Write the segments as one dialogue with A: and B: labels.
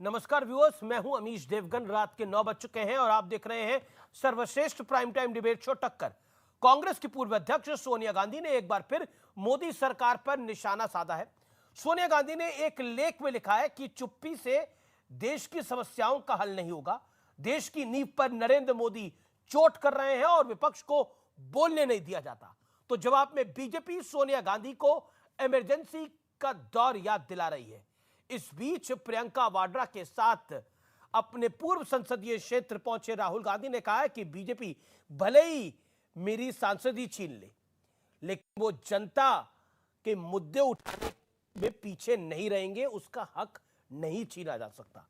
A: नमस्कार व्यूअर्स, मैं हूं अमीश देवगन। रात के 9 बज चुके हैं और आप देख रहे हैं सर्वश्रेष्ठ प्राइम टाइम डिबेट शो टक्कर। कांग्रेस की पूर्व अध्यक्ष सोनिया गांधी ने एक बार फिर मोदी सरकार पर निशाना साधा है। सोनिया गांधी ने एक लेख में लिखा है कि चुप्पी से देश की समस्याओं का हल नहीं होगा। देश की नींव पर नरेंद्र मोदी चोट कर रहे हैं और विपक्ष को बोलने नहीं दिया जाता। तो जवाब में बीजेपी सोनिया गांधी को इमरजेंसी का दौर याद दिला रही है। इस बीच प्रियंका वाड्रा के साथ अपने पूर्व संसदीय क्षेत्र पहुंचे राहुल गांधी ने कहा है कि बीजेपी भले ही मेरी सांसदी छीन ले, लेकिन वो जनता के मुद्दे उठाने में पीछे नहीं रहेंगे, उसका हक नहीं छीना जा सकता।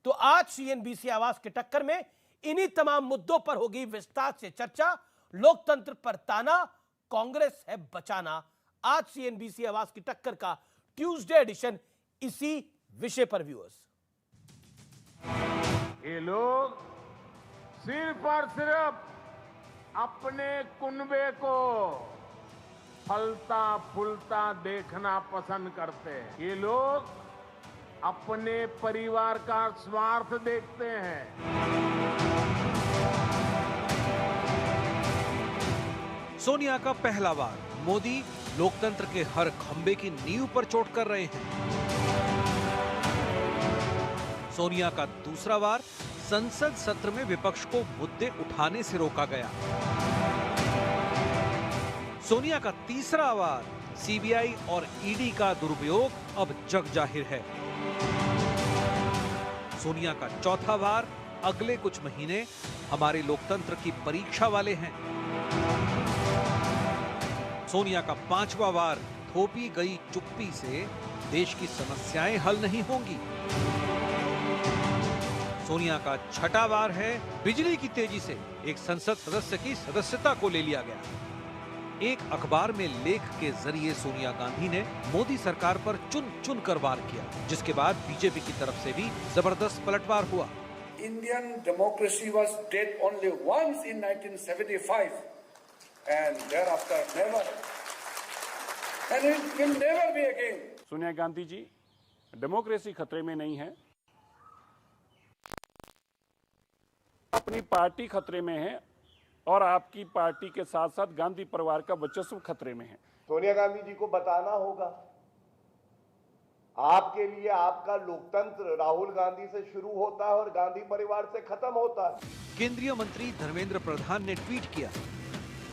A: तो आज सीएनबीसी आवाज के टक्कर में इन्हीं तमाम मुद्दों पर होगी विस्तार से चर्चा। लोकतंत्र पर ताना, कांग्रेस है बचाना। आज सीएनबीसी आवाज की टक्कर का ट्यूसडे एडिशन इसी विषय पर व्यूअर्स।
B: ये लोग सिर्फ और सिर्फ अपने कुनबे को फलता फूलता देखना पसंद करते हैं। ये लोग अपने परिवार का स्वार्थ देखते हैं।
C: सोनिया का पहला वार, मोदी लोकतंत्र के हर खंबे की नींव पर चोट कर रहे हैं। सोनिया का दूसरा वार, संसद सत्र में विपक्ष को मुद्दे उठाने से रोका गया। सोनिया का तीसरा वार, सीबीआई और ईडी का दुरुपयोग अब जग जाहिर है। सोनिया का चौथा वार, अगले कुछ महीने हमारे लोकतंत्र की परीक्षा वाले हैं। सोनिया का पांचवा वार, थोपी गई चुप्पी से देश की समस्याएं हल नहीं होंगी। सोनिया का छठा वार है, बिजली की तेजी से एक संसद सदस्य की सदस्यता को ले लिया गया। एक अखबार में लेख के जरिए सोनिया गांधी ने मोदी सरकार पर चुन चुन कर वार किया, जिसके बाद बीजेपी की तरफ से भी जबरदस्त पलटवार हुआ।
D: Indian democracy was dead only once in 1975 and thereafter never, and it will never be again.
B: Sonia Gandhi ji, democracy खतरे में नहीं है, अपनी पार्टी खतरे में है और आपकी पार्टी के साथ साथ गांधी परिवार का वर्चस्व खतरे में है।
E: सोनिया गांधी जी को बताना होगा, आपके लिए आपका लोकतंत्र राहुल गांधी से शुरू होता है और गांधी परिवार से खत्म होता है।
C: केंद्रीय मंत्री धर्मेंद्र प्रधान ने ट्वीट किया,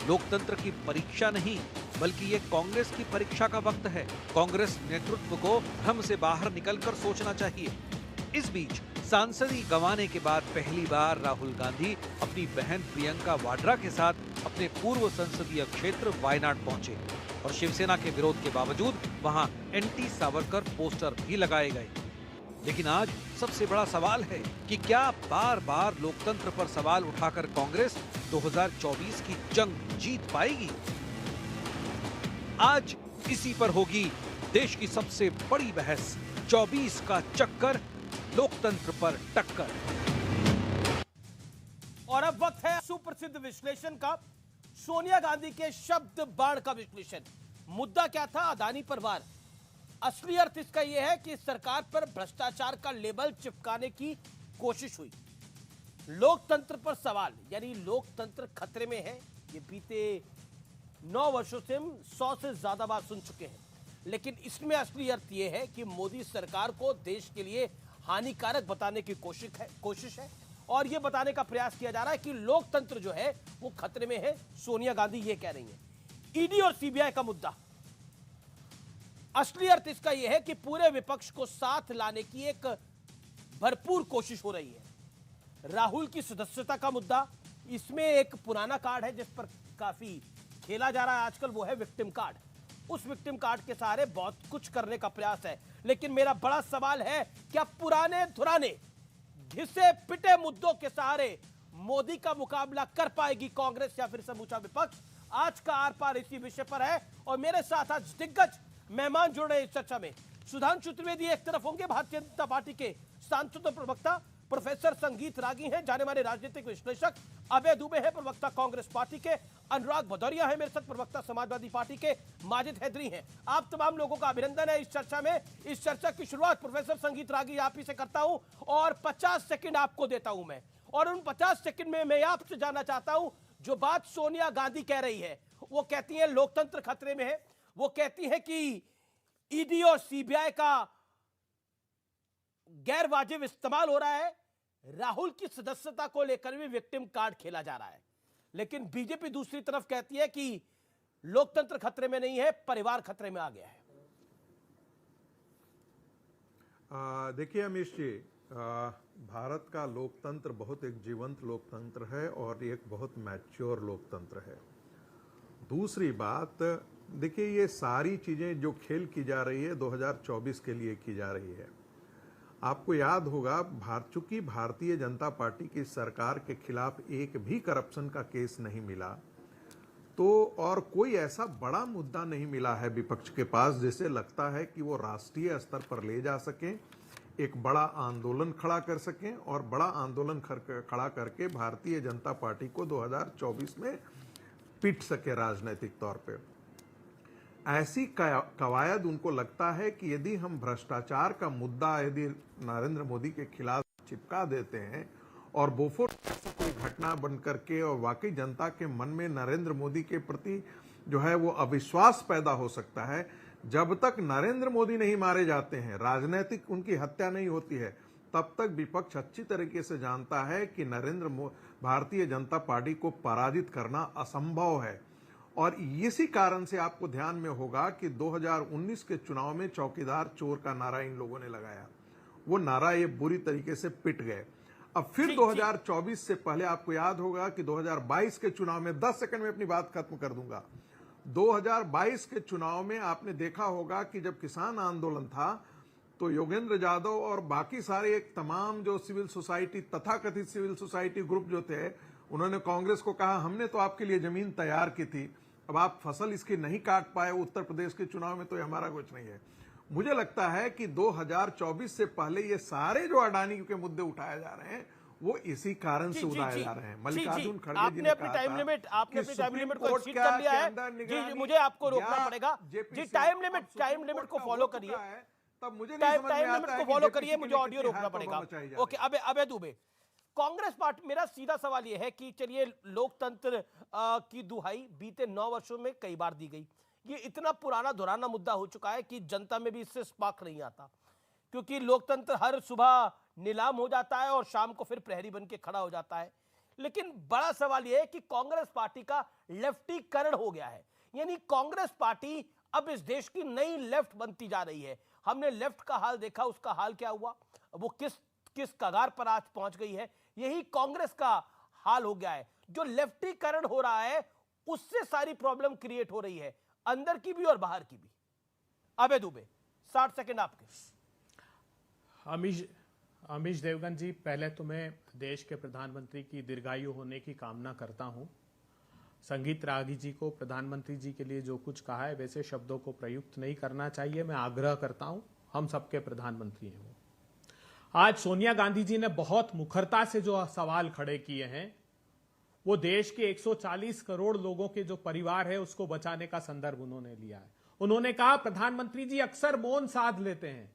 C: लोकतंत्र की परीक्षा नहीं बल्कि ये कांग्रेस की परीक्षा का वक्त है। कांग्रेस नेतृत्व को भ्रम से बाहर निकलकर सोचना चाहिए। इस बीच सांसदी गंवाने के बाद पहली बार राहुल गांधी अपनी बहन प्रियंका वाड्रा के साथ अपने पूर्व संसदीय क्षेत्र वायनाड पहुंचे और शिवसेना के विरोध के बावजूद वहां एंटी सावरकर पोस्टर भी लगाए गए। लेकिन आज सबसे बड़ा सवाल है कि क्या बार बार लोकतंत्र पर सवाल उठाकर कांग्रेस 2024 की जंग जीत पाएगी? आज इसी पर होगी देश की सबसे बड़ी बहस। 24 का चक्कर, लोकतंत्र पर टक्कर।
A: और अब वक्त है सुप्रसिद्ध विश्लेषण का, सोनिया गांधी के शब्द बाण का विश्लेषण। मुद्दा क्या था? अदानी पर वार। असली अर्थ इसका यह है कि सरकार पर भ्रष्टाचार का लेबल चिपकाने की कोशिश हुई। लोकतंत्र पर सवाल, यानी लोकतंत्र खतरे में है। ये बीते 9 वर्षों से हम 100 से ज्यादा बार सुन चुके हैं, लेकिन इसमें असली अर्थ यह है कि मोदी सरकार को देश के लिए हानिकारक बताने की कोशिश है और यह बताने का प्रयास किया जा रहा है कि लोकतंत्र जो है वो खतरे में है। सोनिया गांधी ये कह रही हैं। ईडी और सीबीआई का मुद्दा, असली अर्थ इसका यह है कि पूरे विपक्ष को साथ लाने की एक भरपूर कोशिश हो रही है। राहुल की सदस्यता का मुद्दा, इसमें एक पुराना कार्ड है जिस पर काफी खेला जा रहा है आजकल, वो है विक्टिम कार्ड। उस विक्टिम कार्ड के सहारे बहुत कुछ करने का प्रयास है, लेकिन मेरा बड़ा सवाल है, क्या पुराने धुराने घिसे पिटे मुद्दों के सहारे मोदी का मुकाबला कर पाएगी कांग्रेस या फिर समूचा विपक्ष? आज का आर पार इसी विषय पर है और मेरे साथ आज दिग्गज मेहमान जुड़ रहे इस चर्चा में। सुधांशु त्रिवेदी एक तरफ होंगे, भारतीय जनता पार्टी के सांसद और प्रवक्ता, प्रोफेसर संगीत रागी हैं, जाने माने राजनीतिक विश्लेषक। अभय दुबे हैं, प्रवक्ता कांग्रेस पार्टी के। अनुराग भदौरिया है मेरे साथ, प्रवक्ता समाजवादी पार्टी के। माजिद हैदरी हैं। आप तमाम लोगों का अभिनंदन है इस चर्चा में। इस चर्चा की शुरुआत प्रोफेसर संगीत रागी आप ही से करता हूं और 50 सेकंड आपको देता हूं मैं। और उन 50 सेकंड में मैं आपसे जानना चाहता हूं, जो बात सोनिया गांधी कह रही है, वो कहती है लोकतंत्र खतरे में है। वो कहती है कि ईडी और सीबीआई का गैर वाजिब इस्तेमाल हो रहा है। राहुल की सदस्यता को लेकर भी विक्टिम कार्ड खेला जा रहा है। लेकिन बीजेपी दूसरी तरफ कहती है कि लोकतंत्र खतरे में नहीं है, परिवार खतरे में आ गया है।
F: देखिए अमीश जी, भारत का लोकतंत्र बहुत एक जीवंत लोकतंत्र है और एक बहुत मैच्योर लोकतंत्र है। दूसरी बात, देखिए ये सारी चीज़ें जो खेल की जा रही है 2024 के लिए की जा रही है। आपको याद होगा, चूंकि भारतीय जनता पार्टी की सरकार के खिलाफ एक भी करप्शन का केस नहीं मिला, तो और कोई ऐसा बड़ा मुद्दा नहीं मिला है विपक्ष के पास जिसे लगता है कि वो राष्ट्रीय स्तर पर ले जा सकें, एक बड़ा आंदोलन खड़ा कर सकें और बड़ा आंदोलन खड़ा करके भारतीय जनता पार्टी को 2024 में पीट सके राजनीतिक तौर पे। ऐसी कवायद उनको लगता है कि यदि हम भ्रष्टाचार का मुद्दा यदि नरेंद्र मोदी के खिलाफ चिपका देते हैं और बोफोर्स कोई घटना बन करके और वाकई जनता के मन में नरेंद्र मोदी के प्रति जो है वो अविश्वास पैदा हो सकता है। जब तक नरेंद्र मोदी नहीं मारे जाते हैं, राजनीतिक उनकी हत्या नहीं होती है, तब तक विपक्ष अच्छी तरीके से जानता है कि भारतीय जनता पार्टी को पराजित करना असंभव है। और इसी कारण से आपको ध्यान में होगा कि 2019 के चुनाव में चौकीदार चोर का नारा इन लोगों ने लगाया, वो नारा ये बुरी तरीके से पिट गए। अब फिर 2024 से पहले आपको याद होगा कि 2022 के चुनाव में, 10 सेकंड में अपनी बात खत्म कर दूंगा, 2022 के चुनाव में आपने देखा होगा कि जब किसान आंदोलन था तो योगेंद्र यादव और बाकी सारे एक तमाम जो सिविल सोसाइटी, तथाकथित सिविल सोसाइटी ग्रुप जो थे, उन्होंने कांग्रेस को कहा हमने तो आपके लिए जमीन तैयार की थी, अब आप फसल इसकी नहीं काट पाए उत्तर प्रदेश के चुनाव में, तो ये हमारा कुछ नहीं है। मुझे लगता है कि 2024 से पहले ये सारे जो अडानी के मुद्दे उठाए जा रहे हैं वो इसी कारण से उठाए जा रहे हैं। मल्लिकार्जुन खड़गे जी ने
A: अपनी टाइम लिमिट को एक्सीड कर लिया है। जी मुझे आपको रोकना पड़ेगा। जी टाइम लिमिट को फॉलो करिए,
F: तब मुझे
A: टाइम लिमिट को फॉलो करिए, मुझे ऑडियो रोकना पड़ेगा। ओके, अबे दुबे, कांग्रेस पार्टी, मेरा सीधा सवाल यह है कि चलिए लोकतंत्र की दुहाई बीते 9 वर्षों में कई बार दी गई, ये इतना पुराना दुराना मुद्दा हो चुका है कि जनता में भी इससे स्पार्क नहीं आता, क्योंकि लोकतंत्र हर सुबह नीलाम हो जाता है और शाम को फिर प्रहरी बन के खड़ा हो जाता है। लेकिन बड़ा सवाल यह है कि कांग्रेस पार्टी का लेफ्टीकरण हो गया है, यानी कांग्रेस पार्टी अब इस देश की नई लेफ्ट बनती जा रही है। हमने लेफ्ट का हाल देखा, उसका हाल क्या हुआ, वो किस कगार पर आज पहुंच गई है, यही कांग्रेस का हाल हो गया है। जो लेफ्टीकरण हो रहा है उससे सारी प्रॉब्लम क्रिएट हो रही है, अंदर की भी और बाहर की भी। अबे दुबे, 60 सेकंड आपके।
G: अमीश देवगन जी, पहले तो मैं देश के प्रधानमंत्री की दीर्घायु होने की कामना करता हूं। संगीत रागी जी को प्रधानमंत्री जी के लिए जो कुछ कहा है वैसे शब्दों को प्रयुक्त नहीं करना चाहिए। मैं आग्रह करता हूं, हम सबके प्रधानमंत्री हैं वो। आज सोनिया गांधी जी ने बहुत मुखरता से जो सवाल खड़े किए हैं वो देश के 140 करोड़ लोगों के जो परिवार है उसको बचाने का संदर्भ उन्होंने लिया है। उन्होंने कहा प्रधानमंत्री जी अक्सर मौन साध लेते हैं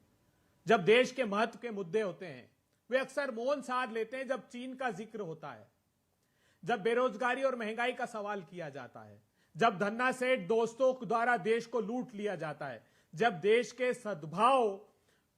G: जब देश के महत्व के मुद्दे होते हैं, वे अक्सर मौन साध लेते हैं जब चीन का जिक्र होता है, जब बेरोजगारी और महंगाई का सवाल किया जाता है, जब धन्ना सेठ दोस्तों द्वारा देश को लूट लिया जाता है, जब देश के सद्भाव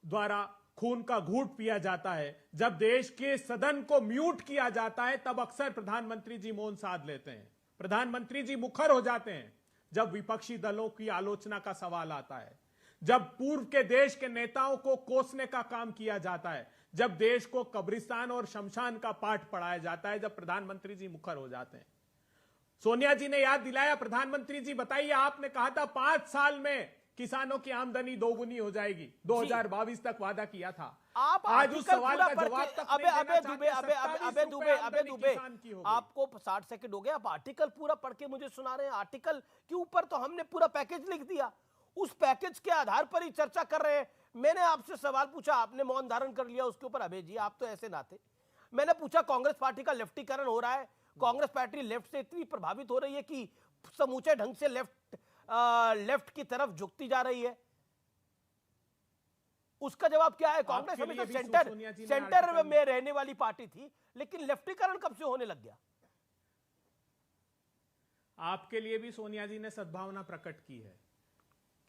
G: द्वारा खून का घूंट पिया जाता है, जब देश के सदन को म्यूट किया जाता है, तब अक्सर प्रधानमंत्री जी मौन साध लेते हैं। प्रधानमंत्री जी मुखर हो जाते हैं जब विपक्षी दलों की आलोचना का सवाल आता है, जब पूर्व के देश के नेताओं को कोसने का काम किया जाता है, जब देश को कब्रिस्तान और शमशान का पाठ पढ़ाया जाता है, जब प्रधानमंत्री जी मुखर हो जाते हैं। सोनिया जी ने याद दिलाया, प्रधानमंत्री जी बताइए, आपने कहा था 5 साल में किसानों की आमदनी दोगुनी हो जाएगी, 2022 तक वादा किया था।
A: आप
G: आज उस सवाल का जवाब तक
A: अबे दुबे, आपको 60 सेकंड हो गया, आप आर्टिकल पूरा पढ़ के मुझे सुना रहे हैं। आर्टिकल के ऊपर तो हमने पूरा पैकेज लिख दिया, उस पैकेज के आधार पर ही चर्चा कर रहे हैं। मैंने आपसे सवाल पूछा, आपने मौन धारण कर लिया उसके ऊपर। अभय जी, आप तो ऐसे ना थे। मैंने पूछा कांग्रेस पार्टी का लेफ्टीकरण हो रहा है, कांग्रेस पार्टी लेफ्ट से इतनी प्रभावित हो रही है कि समूचे ढंग से लेफ्ट की तरफ झुकती जा रही है। उसका जवाब क्या है? कांग्रेस हमेशा सेंटर में रहने वाली पार्टी थी, लेकिन लेफ्टीकरण कब से होने लग गया?
G: आपके लिए भी सोनिया जी ने सद्भावना प्रकट की है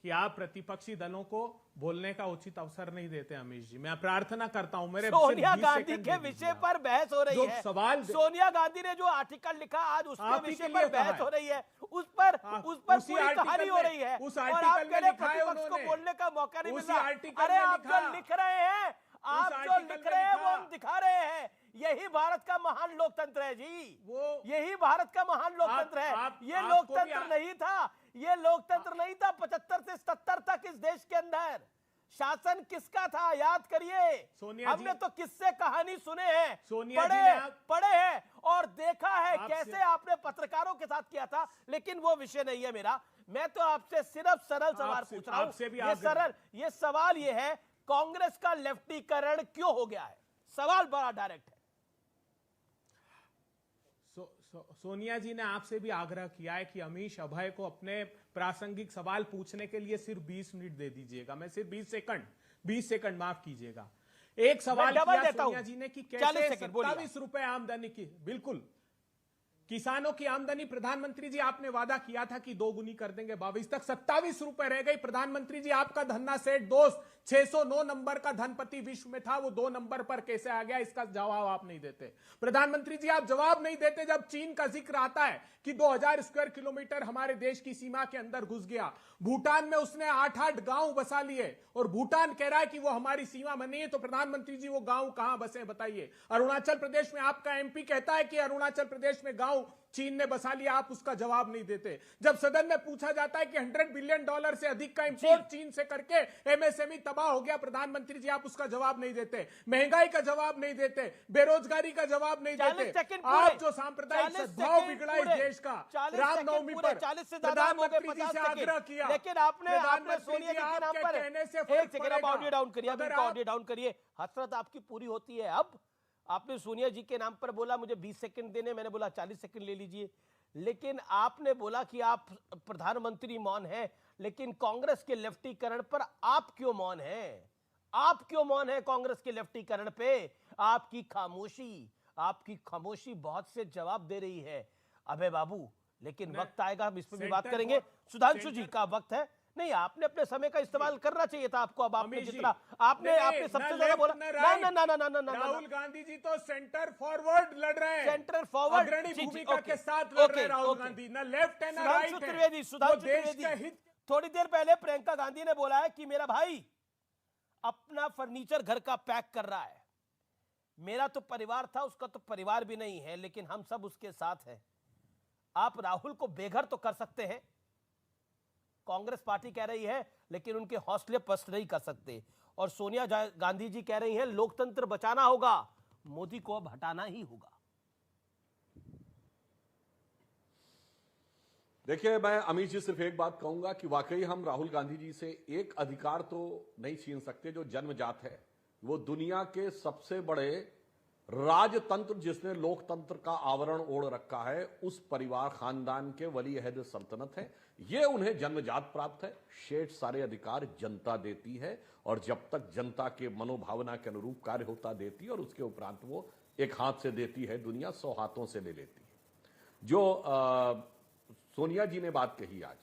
G: कि आप प्रतिपक्षी दलों को बोलने का उचित अवसर नहीं देते। अमीश जी, मैं प्रार्थना करता हूं, मेरे
A: सोनिया गांधी के विषय पर बहस हो रही है।
G: सवाल
A: सोनिया गांधी ने जो आर्टिकल लिखा आज उसके विषय पर बहस हो रही है, उस पर पूरी कहानी हो रही है, और आप कह रहे प्रतिपक्ष को बोलने का मौका नहीं मिल रहा। अरे आप जो लिख रहे हैं, आप जो लिख रहे हैं वो हम दिखा रहे हैं। यही भारत का महान लोकतंत्र है जी, यही भारत का महान लोकतंत्र है। ये लोकतंत्र नहीं था, ये लोकतंत्र नहीं था। 75 से 77 तक इस देश के अंदर शासन किसका था? याद करिए। हमने तो किससे कहानी सुने हैं, पढ़े हैं और देखा है कैसे आपने पत्रकारों के साथ किया था, लेकिन वो विषय नहीं है मेरा। मैं तो आपसे सिर्फ सरल सवाल पूछ रहा हूं। ये सवाल ये है, कांग्रेस का लेफ्टीकरण क्यों हो गया है? सवाल बड़ा डायरेक्ट है।
G: सोनिया जी ने आपसे भी आग्रह किया है कि अमीश अभय को अपने प्रासंगिक सवाल पूछने के लिए सिर्फ 20 मिनट दे दीजिएगा। मैं सिर्फ 20 सेकंड माफ कीजिएगा। एक सवाल किया सोनिया जी ने कि कैसे 27 रुपए आमदनी की, बिल्कुल किसानों की आमदनी प्रधानमंत्री जी आपने वादा किया था कि 2 गुनी कर देंगे, 22 तक 27 रुपए रह गई। प्रधानमंत्री जी, आपका धन्ना सेठ दोस्त 609 नंबर का धनपति विश्व में था, वो 2 नंबर पर कैसे आ गया? इसका जवाब आप नहीं देते। प्रधानमंत्री जी, आप जवाब नहीं देते जब चीन का जिक्र आता है कि 2000 स्क्वायर किलोमीटर हमारे देश की सीमा के अंदर घुस गया। भूटान में उसने 8-8 गांव बसा लिए और भूटान कह रहा है कि वो हमारी सीमा में नहीं है। तो प्रधानमंत्री जी, वो गांव कहां बसे बताइए? अरुणाचल प्रदेश में आपका एमपी कहता है कि अरुणाचल प्रदेश में गांव चीन ने बसा लिया, आप उसका जवाब नहीं देते। जब सदन में पूछा जाता है कि $100 बिलियन से अधिक का इंपोर्ट चीन से करके एमएसएमई तबाह हो गया, प्रधानमंत्री जी आप उसका जवाब नहीं देते। महंगाई का जवाब नहीं देते, बेरोजगारी का जवाब नहीं देते। आप जो सांप्रदायिक सद्भाव बिगड़ा इस देश का, रामनवमी पर प्रधानमंत्री जी से आग्रह किया,
A: लेकिन आपने सोनिया जी के नाम पर एक सेकंड आप ऑडियो डाउन करिए, ऑडियो डाउन करिए। हसरत आपकी पूरी होती है। अब आपने सोनिया जी के नाम पर बोला मुझे 20 सेकंड देने, मैंने बोला 40 सेकंड ले लीजिए। लेकिन आपने बोला कि आप प्रधानमंत्री मौन हैं, लेकिन कांग्रेस के लेफ्टीकरण पर आप क्यों मौन हैं? आप क्यों मौन हैं कांग्रेस के लेफ्टीकरण पे? आपकी खामोशी बहुत से जवाब दे रही है अभय बाबू, लेकिन वक्त आएगा हम इस पर भी बात करेंगे। सुधांशु जी का वक्त है। नहीं, आपने अपने समय का इस्तेमाल करना चाहिए था आपको। अब आपने जितना आपने सबसे ज्यादा बोला। ना
G: राहुल गांधी जी तो सेंटर फॉरवर्ड लड़ रहे हैं,
A: सेंटर फॉरवर्ड
G: अग्रणी भूमिका के साथ लड़ रहे हैं राहुल गांधी, ना लेफ्ट है ना राइट है।
A: सुधांशु त्रिवेदी, थोड़ी देर पहले प्रियंका गांधी ने बोला है कि मेरा भाई अपना फर्नीचर घर का पैक कर रहा है। मेरा तो परिवार था, उसका तो परिवार भी नहीं है, लेकिन हम सब उसके साथ हैं। आप राहुल को बेघर तो कर सकते हैं, कांग्रेस पार्टी कह रही है, लेकिन उनके हौसले पस्त नहीं कर सकते। और सोनिया गांधी जी कह रही हैं लोकतंत्र बचाना होगा, मोदी को अब हटाना ही होगा।
H: देखिए, मैं अमीश जी सिर्फ एक बात कहूंगा कि वाकई हम राहुल गांधी जी से एक अधिकार तो नहीं छीन सकते जो जन्मजात है। वो दुनिया के सबसे बड़े राजतंत्र जिसने लोकतंत्र का आवरण ओढ़ रखा है, उस परिवार खानदान के वली अहद सल्तनत है। ये उन्हें जन्मजात प्राप्त है। शेष सारे अधिकार जनता देती है, और जब तक जनता के मनोभावना के अनुरूप कार्य होता देती है, और उसके उपरांत वो एक हाथ से देती है, दुनिया 100 हाथों से ले लेती है। जो सोनिया जी ने बात कही आज,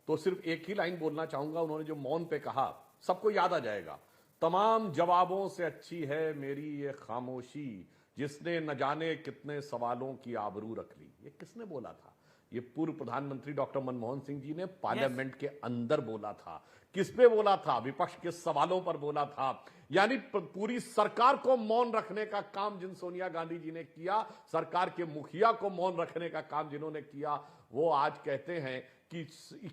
H: तो सिर्फ एक ही लाइन बोलना चाहूंगा। उन्होंने जो मौन पे कहा, सबको याद आ जाएगा, तमाम जवाबों से अच्छी है मेरी ये खामोशी, जिसने न जाने कितने सवालों की आबरू रख ली। ये किसने बोला था? ये पूर्व प्रधानमंत्री डॉक्टर मनमोहन सिंह जी ने पार्लियामेंट के अंदर बोला था। किस पे बोला था? विपक्ष के सवालों पर बोला था। यानी पूरी सरकार को मौन रखने का काम जिन सोनिया गांधी जी ने किया, सरकार के मुखिया को मौन रखने का काम जिन्होंने किया, वो आज कहते हैं कि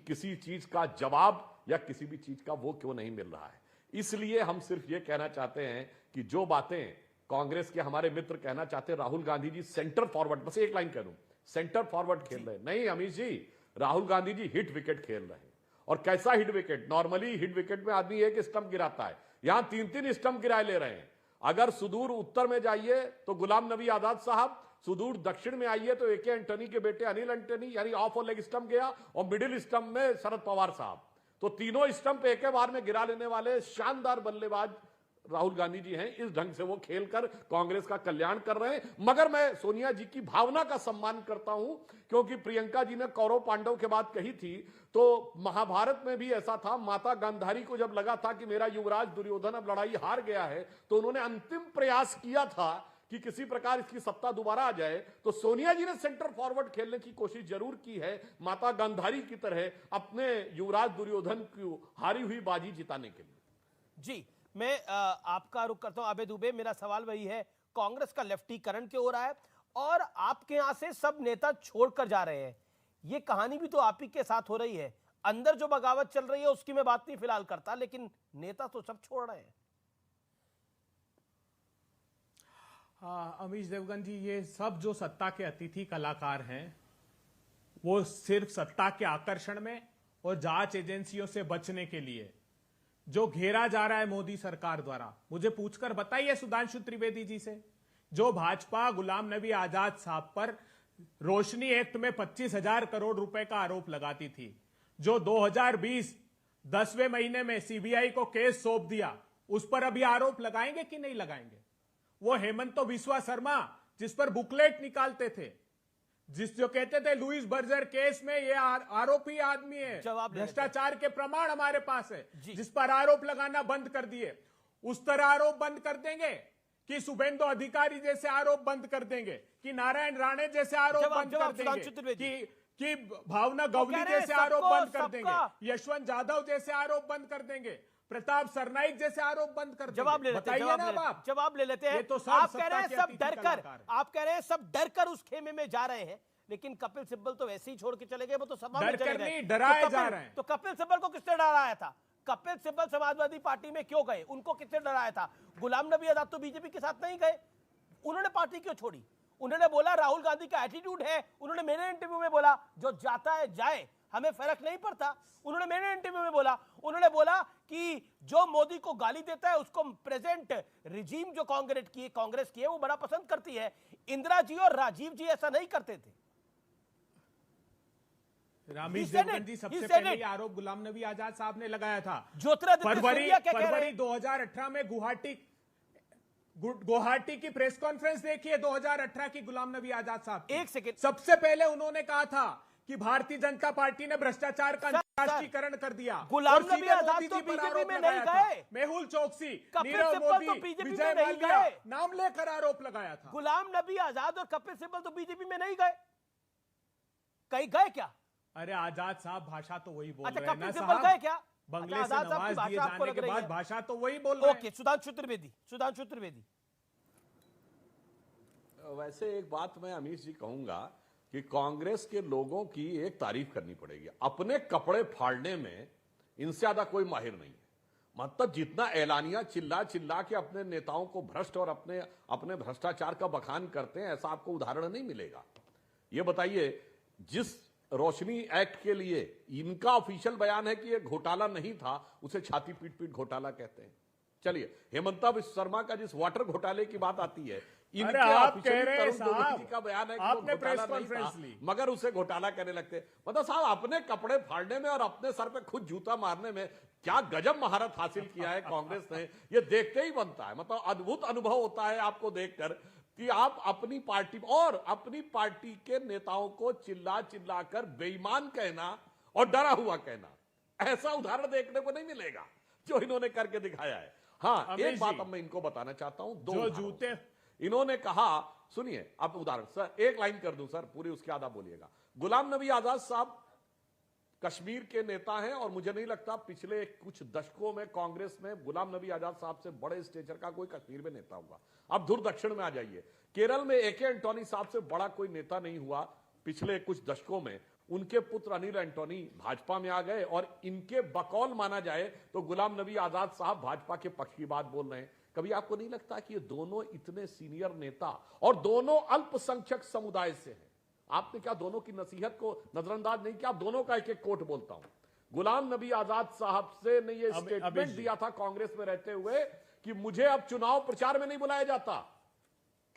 H: किसी चीज का जवाब या किसी भी चीज का वो क्यों नहीं मिल रहा है। इसलिए हम सिर्फ ये कहना चाहते हैं कि जो बातें कांग्रेस के हमारे मित्र कहना चाहते हैं, राहुल गांधी जी सेंटर फॉरवर्ड, बस एक लाइन कह दूं, सेंटर फॉरवर्ड खेल रहे हैं। नहीं अमीश जी, राहुल गांधी जी हिट विकेट खेल रहे हैं, और कैसा hit wicket. Normally hit wicket में आदमी एक स्टंप गिराता है, यहां 3-3 स्टंप गिराए ले रहे हैं। अगर सुदूर उत्तर में जाइए तो गुलाम नबी आजाद साहब, सुदूर दक्षिण में आइए तो ए.के. एंटनी के बेटे अनिल एंटनी यानी ऑफ और लेग स्टंप गया, और मिडिल स्टंप में शरद पवार साहब। तो तीनों स्टंप एक बार में गिरा लेने वाले शानदार बल्लेबाज राहुल गांधी जी हैं। इस ढंग से वो खेलकर कांग्रेस का कल्याण कर रहे हैं। मगर मैं सोनिया जी की भावना का सम्मान करता हूं, क्योंकि प्रियंका जी ने कौरव पांडव के बात कही थी, तो महाभारत में भी ऐसा था। माता गांधारी को जब लगा था कि मेरा युवराज दुर्योधन अब लड़ाई हार गया है, तो उन्होंने अंतिम प्रयास किया था कि किसी प्रकार इसकी सत्ता दोबारा आ जाए। तो सोनिया जी ने सेंटर फॉरवर्ड खेलने की कोशिश जरूर की है, माता गांधारी की तरह अपने युवराज दुर्योधन की हारी हुई बाजी जिताने के लिए।
A: जी, मैं आपका रुख करता हूं। आबे दुबे, मेरा सवाल वही है, कांग्रेस का लेफ्टीकरण क्यों हो रहा है और आपके यहां से सब नेता छोड़कर जा रहे हैं? ये कहानी भी तो आप ही के साथ हो रही है। अंदर जो बगावत चल रही है उसकी मैं बात नहीं फिलहाल करता, लेकिन नेता तो सब छोड़ रहे हैं।
G: अमीश देवगन जी, ये सब जो सत्ता के अतिथि कलाकार हैं, वो सिर्फ सत्ता के आकर्षण में और जांच एजेंसियों से बचने के लिए जो घेरा जा रहा है मोदी सरकार द्वारा। मुझे पूछकर बताइए सुधांशु त्रिवेदी जी से, जो भाजपा गुलाम नबी आजाद साहब पर रोशनी एक्ट में 25,000 करोड़ रुपए का आरोप लगाती थी, जो 2020 10वें महीने में सीबीआई को केस सौंप दिया, उस पर अभी आरोप लगाएंगे कि नहीं लगाएंगे? वो हेमंत बिस्वा शर्मा, जिस पर बुकलेट निकालते थे, जो कहते थे लुइस बर्जर केस में ये आरोपी आदमी है, भ्रष्टाचार के प्रमाण हमारे पास है, जिस पर आरोप लगाना बंद कर दिए, उस तरह आरोप बंद कर देंगे कि शुभेंदु अधिकारी जैसे आरोप बंद कर देंगे, कि नारायण राणे जैसे आरोप बंद कर देंगे, कि भावना गवली जैसे आरोप बंद कर देंगे, यशवंत जाधव जैसे आरोप बंद कर देंगे, प्रताप सरनाइक जैसे आरोप बंद कर देंगे।
A: जवाब ले लेते हैं, जवाब ले लेते हैं। आप कह रहे हैं सब डरकर, आप कह रहे हैं सब डरकर उस खेमे में जा रहे हैं, लेकिन कपिल सिब्बल तो वैसे ही छोड़ के चले गए, वो तो सभा में चले गए।
G: डराए जा रहे हैं।
A: तो कपिल सिब्बल को किसने डराया था? कपिल सिब्बल समाजवादी पार्टी में क्यों गए? उनको किसने डराया था? गुलाम नबी आजाद तो बीजेपी के साथ नहीं गए, उन्होंने पार्टी क्यों छोड़ी? उन्होंने बोला राहुल गांधी का एटीट्यूड है। उन्होंने मेरे इंटरव्यू में बोला जो जाता है जाए, हमें फर्क नहीं पड़ता। उन्होंने मेरे इंटरव्यू में बोला, उन्होंने बोला कि जो मोदी को गाली देता है उसको प्रेजेंट रिजीम जो कांग्रेस की है वो बड़ा पसंद करती है। इंदिरा जी और राजीव जी ऐसा नहीं करते थे।
G: रामेश देवगन जी, सबसे पहले ये आरोप गुलाम नबी आजाद साहब ने लगाया था। फरवरी 2018 में गुवाहाटी की प्रेस कॉन्फ्रेंस देखिए 2018 की गुलाम नबी आजाद साहब।
A: एक सेकंड,
G: सबसे पहले उन्होंने कहा था कि भारतीय जनता पार्टी ने भ्रष्टाचार का राष्ट्रीयकरण कर दिया।
A: गुलाम नबी आजाद तो बीजेपी में नहीं गए।
G: मेहुल चोकसी,
A: कपिल सिब्बल तो बीजेपी में नहीं गए,
G: नाम लेकर आरोप लगाया था।
A: गुलाम नबी आजाद और कपिल सिब्बल तो बीजेपी में नहीं गए, कहीं गए क्या?
G: अरे आजाद साहब भाषा तो वही बोल रहे हैं
A: कपिल सिब्बल गए क्या?
G: बंगले से नवाज दिए जाने के बाद भाषा तो वही बोल रहे हैं।
A: ओके, सुधांशु त्रिवेदी।
H: वैसे एक बात मैं अमीश जी कहूंगा कि कांग्रेस के लोगों की एक तारीफ करनी पड़ेगी। अपने कपड़े फाड़ने में इनसे ज्यादा कोई माहिर नहीं है। मतलब जितना एलानिया चिल्ला चिल्ला के अपने नेताओं को भ्रष्ट और अपने भ्रष्टाचार का बखान करते हैं, ऐसा आपको उदाहरण नहीं मिलेगा। ये बताइए, जिस रोशनी एक्ट के लिए इनका ऑफिशियल बयान है कि ये घोटाला नहीं था, उसे छाती पीट पीट घोटाला कहते हैं। चलिए, हेमंता बिस्वा शर्मा का जिस वाटर घोटाले की बात आती है, इनके ऑफिशियल का बयान है कि आपने प्रेस कॉन्फ्रेंस ली, मगर उसे घोटाला कहने लगते हैं। मतलब साहब, अपने कपड़े फाड़ने में और अपने सर पे खुद जूता मारने में क्या गजब महारत हासिल किया है कांग्रेस ने, ये देखते ही बनता है। मतलब अद्भुत अनुभव होता है आपको देखकर कि आप अपनी पार्टी के नेताओं को चिल्ला चिल्ला कर बेईमान कहना और डरा हुआ कहना, ऐसा उदाहरण देखने को नहीं मिलेगा जो इन्होंने करके दिखाया है। हाँ, एक बात अब मैं इनको बताना चाहता हूं, दो जूते इन्होंने कहा, सुनिए आप उदाहरण सर, एक लाइन कर दूं सर, पूरी उसके आधा बोलिएगा। गुलाम नबी आजाद साहब कश्मीर के नेता हैं और मुझे नहीं लगता पिछले कुछ दशकों में कांग्रेस में गुलाम नबी आजाद साहब से बड़े स्टेचर का कोई कश्मीर में नेता हुआ। अब दूर दक्षिण में आ जाइए, केरल में ए.के. एंटोनी साहब से बड़ा कोई नेता नहीं हुआ पिछले कुछ दशकों में। उनके पुत्र अनिल एंटोनी भाजपा में आ गए और इनके बकौल माना जाए तो गुलाम नबी आजाद साहब भाजपा के पक्ष की बात बोल रहे हैं। कभी आपको नहीं लगता कि ये दोनों इतने सीनियर नेता और दोनों अल्पसंख्यक समुदाय से हैं? आपने क्या दोनों की नसीहत को नजरअंदाज नहीं किया? आप दोनों का एक एक कोट बोलता हूं। गुलाम नबी आजाद साहब से ने ये स्टेटमेंट दिया था कांग्रेस में रहते हुए कि मुझे अब चुनाव प्रचार में नहीं बुलाया जाता,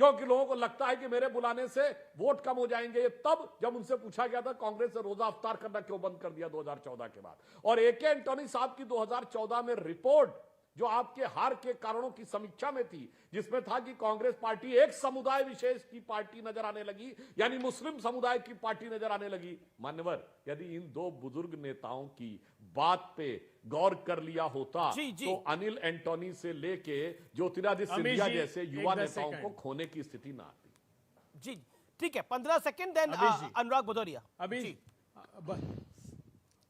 H: क्योंकि लोगों को लगता है कि मेरे बुलाने से वोट कम हो जाएंगे। तब जब उनसे पूछा गया था कांग्रेस से रोजा अफ्तार करना क्यों बंद कर दिया 2014 के बाद। और ए.के. एंटोनी साहब की 2014 में रिपोर्ट जो आपके हार के कारणों की समीक्षा में थी, जिसमें था कि कांग्रेस पार्टी एक समुदाय विशेष की पार्टी नजर आने लगी, यानी मुस्लिम समुदाय की पार्टी नजर आने लगी। मान्यवर, यदि इन दो बुजुर्ग नेताओं की बात पे गौर कर लिया होता तो अनिल एंटोनी से लेके ज्योतिरादित्य सिंधिया जैसे युवा नेताओं को खोने की स्थिति ना आती।
A: जी ठीक है, 15 सेकंड, देन अनुराग भदौरिया।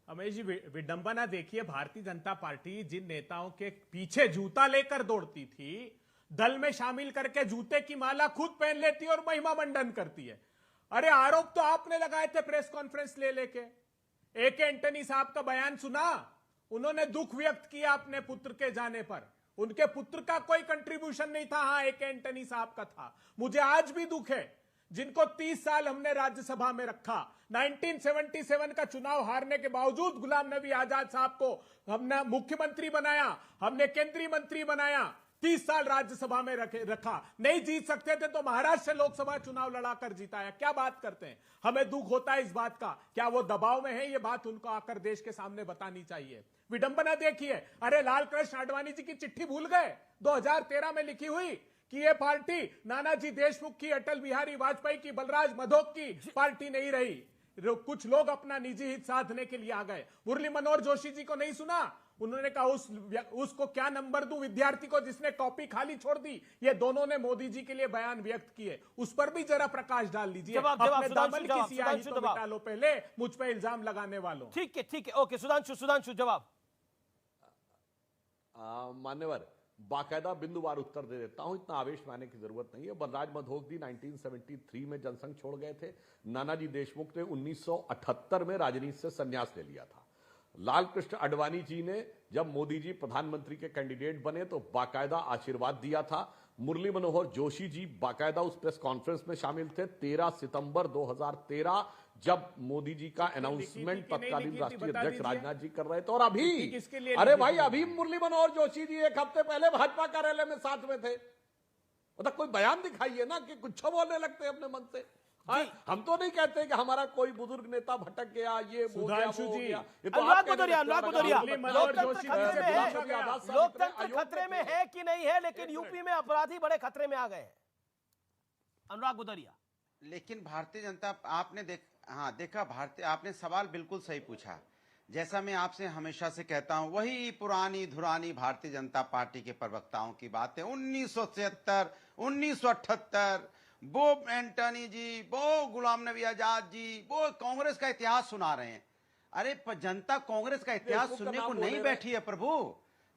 G: अमेश जी, विडंबना देखिए, भारतीय जनता पार्टी जिन नेताओं के पीछे जूता लेकर दौड़ती थी, दल में शामिल करके जूते की माला खुद पहन लेती है और महिमा मंडन करती है। अरे आरोप तो आपने लगाए थे प्रेस कॉन्फ्रेंस ले लेके। ए.के. एंटनी साहब का बयान सुना, उन्होंने दुख व्यक्त किया अपने पुत्र के जाने पर। उनके पुत्र का कोई कंट्रीब्यूशन नहीं था, हाँ ए.के. एंटनी साहब का था। मुझे आज भी दुख है, जिनको 30 साल हमने राज्यसभा में रखा, 1977 का चुनाव हारने के बावजूद गुलाम नबी आजाद साहब को हमने मुख्यमंत्री बनाया, हमने केंद्रीय मंत्री बनाया, 30 साल राज्यसभा में रखा। नहीं जीत सकते थे तो महाराष्ट्र से लोकसभा चुनाव लड़ाकर जीताया। क्या बात करते हैं, हमें दुख होता है इस बात का। क्या वो दबाव में है, ये बात उनको आकर देश के सामने बतानी चाहिए। विडंबना देखिए, अरे लाल कृष्ण आडवाणी जी की चिट्ठी भूल गए 2013 में लिखी हुई कि ये पार्टी नानाजी देशमुख की, अटल बिहारी वाजपेयी की, बलराज मधोक की पार्टी नहीं रही। कुछ लोग अपना निजी हित साधने के लिए आ गए। मुरली मनोहर जोशी जी को नहीं सुना, उन्होंने कहा उसको क्या नंबर दूं विद्यार्थी को जिसने कॉपी खाली छोड़ दी। ये दोनों ने मोदी जी के लिए बयान व्यक्त किए, उस पर भी जरा प्रकाश डाल दीजिए। अपने दामन की सियाही तो मिटा लो पहले, मुझ पे इल्जाम लगाने वालों।
A: ठीक है, ओके, सुधांशु जवाब।
H: मान्यवर, बाकायदा बिंदुवार उत्तर दे देता हूं, इतना आवेश में आने की जरूरत नहीं है। बलराज मधोक जी 1973 में जनसंघ छोड़ गए थे। नानाजी देशमुख ने 1978 में राजनीति से संन्यास ले लिया था। लाल कृष्ण आडवाणी जी ने जब मोदी जी प्रधानमंत्री के कैंडिडेट बने तो बाकायदा आशीर्वाद दिया था। मुरली मनोहर जोशी जी बाकायदा उस प्रेस कॉन्फ्रेंस में शामिल थे 13 सितंबर 2013, जब मोदी जी का अनाउंसमेंट तत्कालीन राष्ट्रीय अध्यक्ष राजनाथ जी कर रहे थे। और अभी, अरे भाई, अभी मुरली मनोहर जोशी जी एक हफ्ते पहले भाजपा कार्यालय में साथ में थे। मतलब कोई बयान दिखाइए ना, कि कुछ बोलने लगते हैं अपने मन से। हम तो नहीं कहते कि हमारा कोई बुजुर्ग नेता भटक गया, ये हो गया, वो हो गया। ये तो
A: अनुराग भदौरिया, लोकतंत्र खतरे में है कि नहीं है, लेकिन यूपी में अपराधी बड़े खतरे में आ गए हैं। अनुराग भदौरिया,
I: लेकिन भारतीय जनता, आपने देखा भारतीय, आपने सवाल बिल्कुल सही पूछा। जैसा मैं आपसे हमेशा से कहता हूं, वही पुरानी धुरानी भारतीय जनता पार्टी के प्रवक्ताओं की बातें। 1973, 1978, वो एंटनी जी, वो गुलाम नबी आजाद जी, वो कांग्रेस का इतिहास सुना रहे हैं। अरे जनता कांग्रेस का इतिहास सुनने को नहीं बैठी है प्रभु।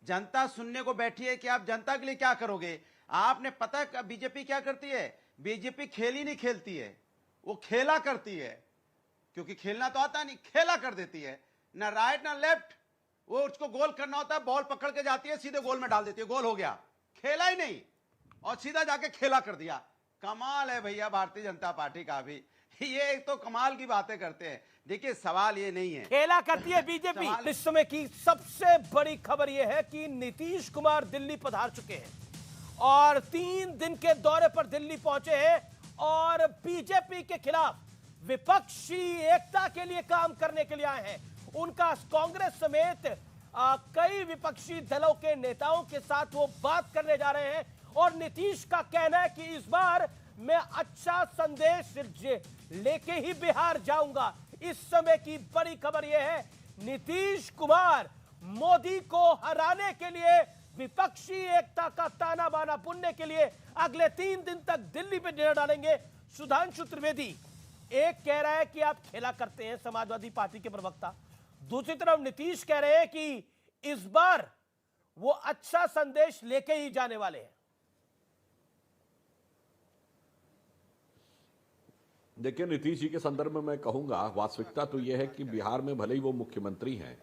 I: जनता सुनने को बैठी है कि आप जनता के लिए क्या करोगे। आपने पता है बीजेपी क्या करती है? बीजेपी खेल ही नहीं खेलती है, वो खेला करती है, क्योंकि खेलना तो आता नहीं, खेला कर देती है। ना राइट ना लेफ्ट, वो उसको गोल करना होता है, बॉल पकड़ के जाती है, सीधे गोल में डाल देती है, गोल हो गया। खेला ही नहीं और सीधा जाके खेला कर दिया। कमाल है भैया भारतीय जनता पार्टी का भी। ये एक तो कमाल की बातें करते हैं। देखिए सवाल ये नहीं है,
A: खेला करती है बीजेपी। इस समय की सबसे बड़ी खबर यह है कि नीतीश कुमार दिल्ली पधार चुके हैं और 3 दिन के दौरे पर दिल्ली पहुंचे हैं और बीजेपी के खिलाफ विपक्षी एकता के लिए काम करने के लिए आए हैं। उनका कांग्रेस समेत कई विपक्षी दलों के नेताओं के साथ वो बात करने जा रहे हैं और नीतीश का कहना है कि इस बार मैं अच्छा संदेश लेके ही बिहार जाऊंगा। इस समय की बड़ी खबर यह है, नीतीश कुमार मोदी को हराने के लिए, विपक्षी एकता का ताना बाना बुनने के लिए अगले 3 दिन तक दिल्ली पे डेरा डालेंगे। सुधांशु त्रिवेदी, एक कह रहा है कि आप खेला करते हैं, समाजवादी पार्टी के प्रवक्ता, दूसरी तरफ नीतीश कह रहे हैं कि इस बार वो अच्छा संदेश लेके ही जाने वाले हैं।
H: देखिए, नीतीश जी के संदर्भ में मैं कहूंगा, वास्तविकता तो यह है कि बिहार में भले ही वो मुख्यमंत्री हैं,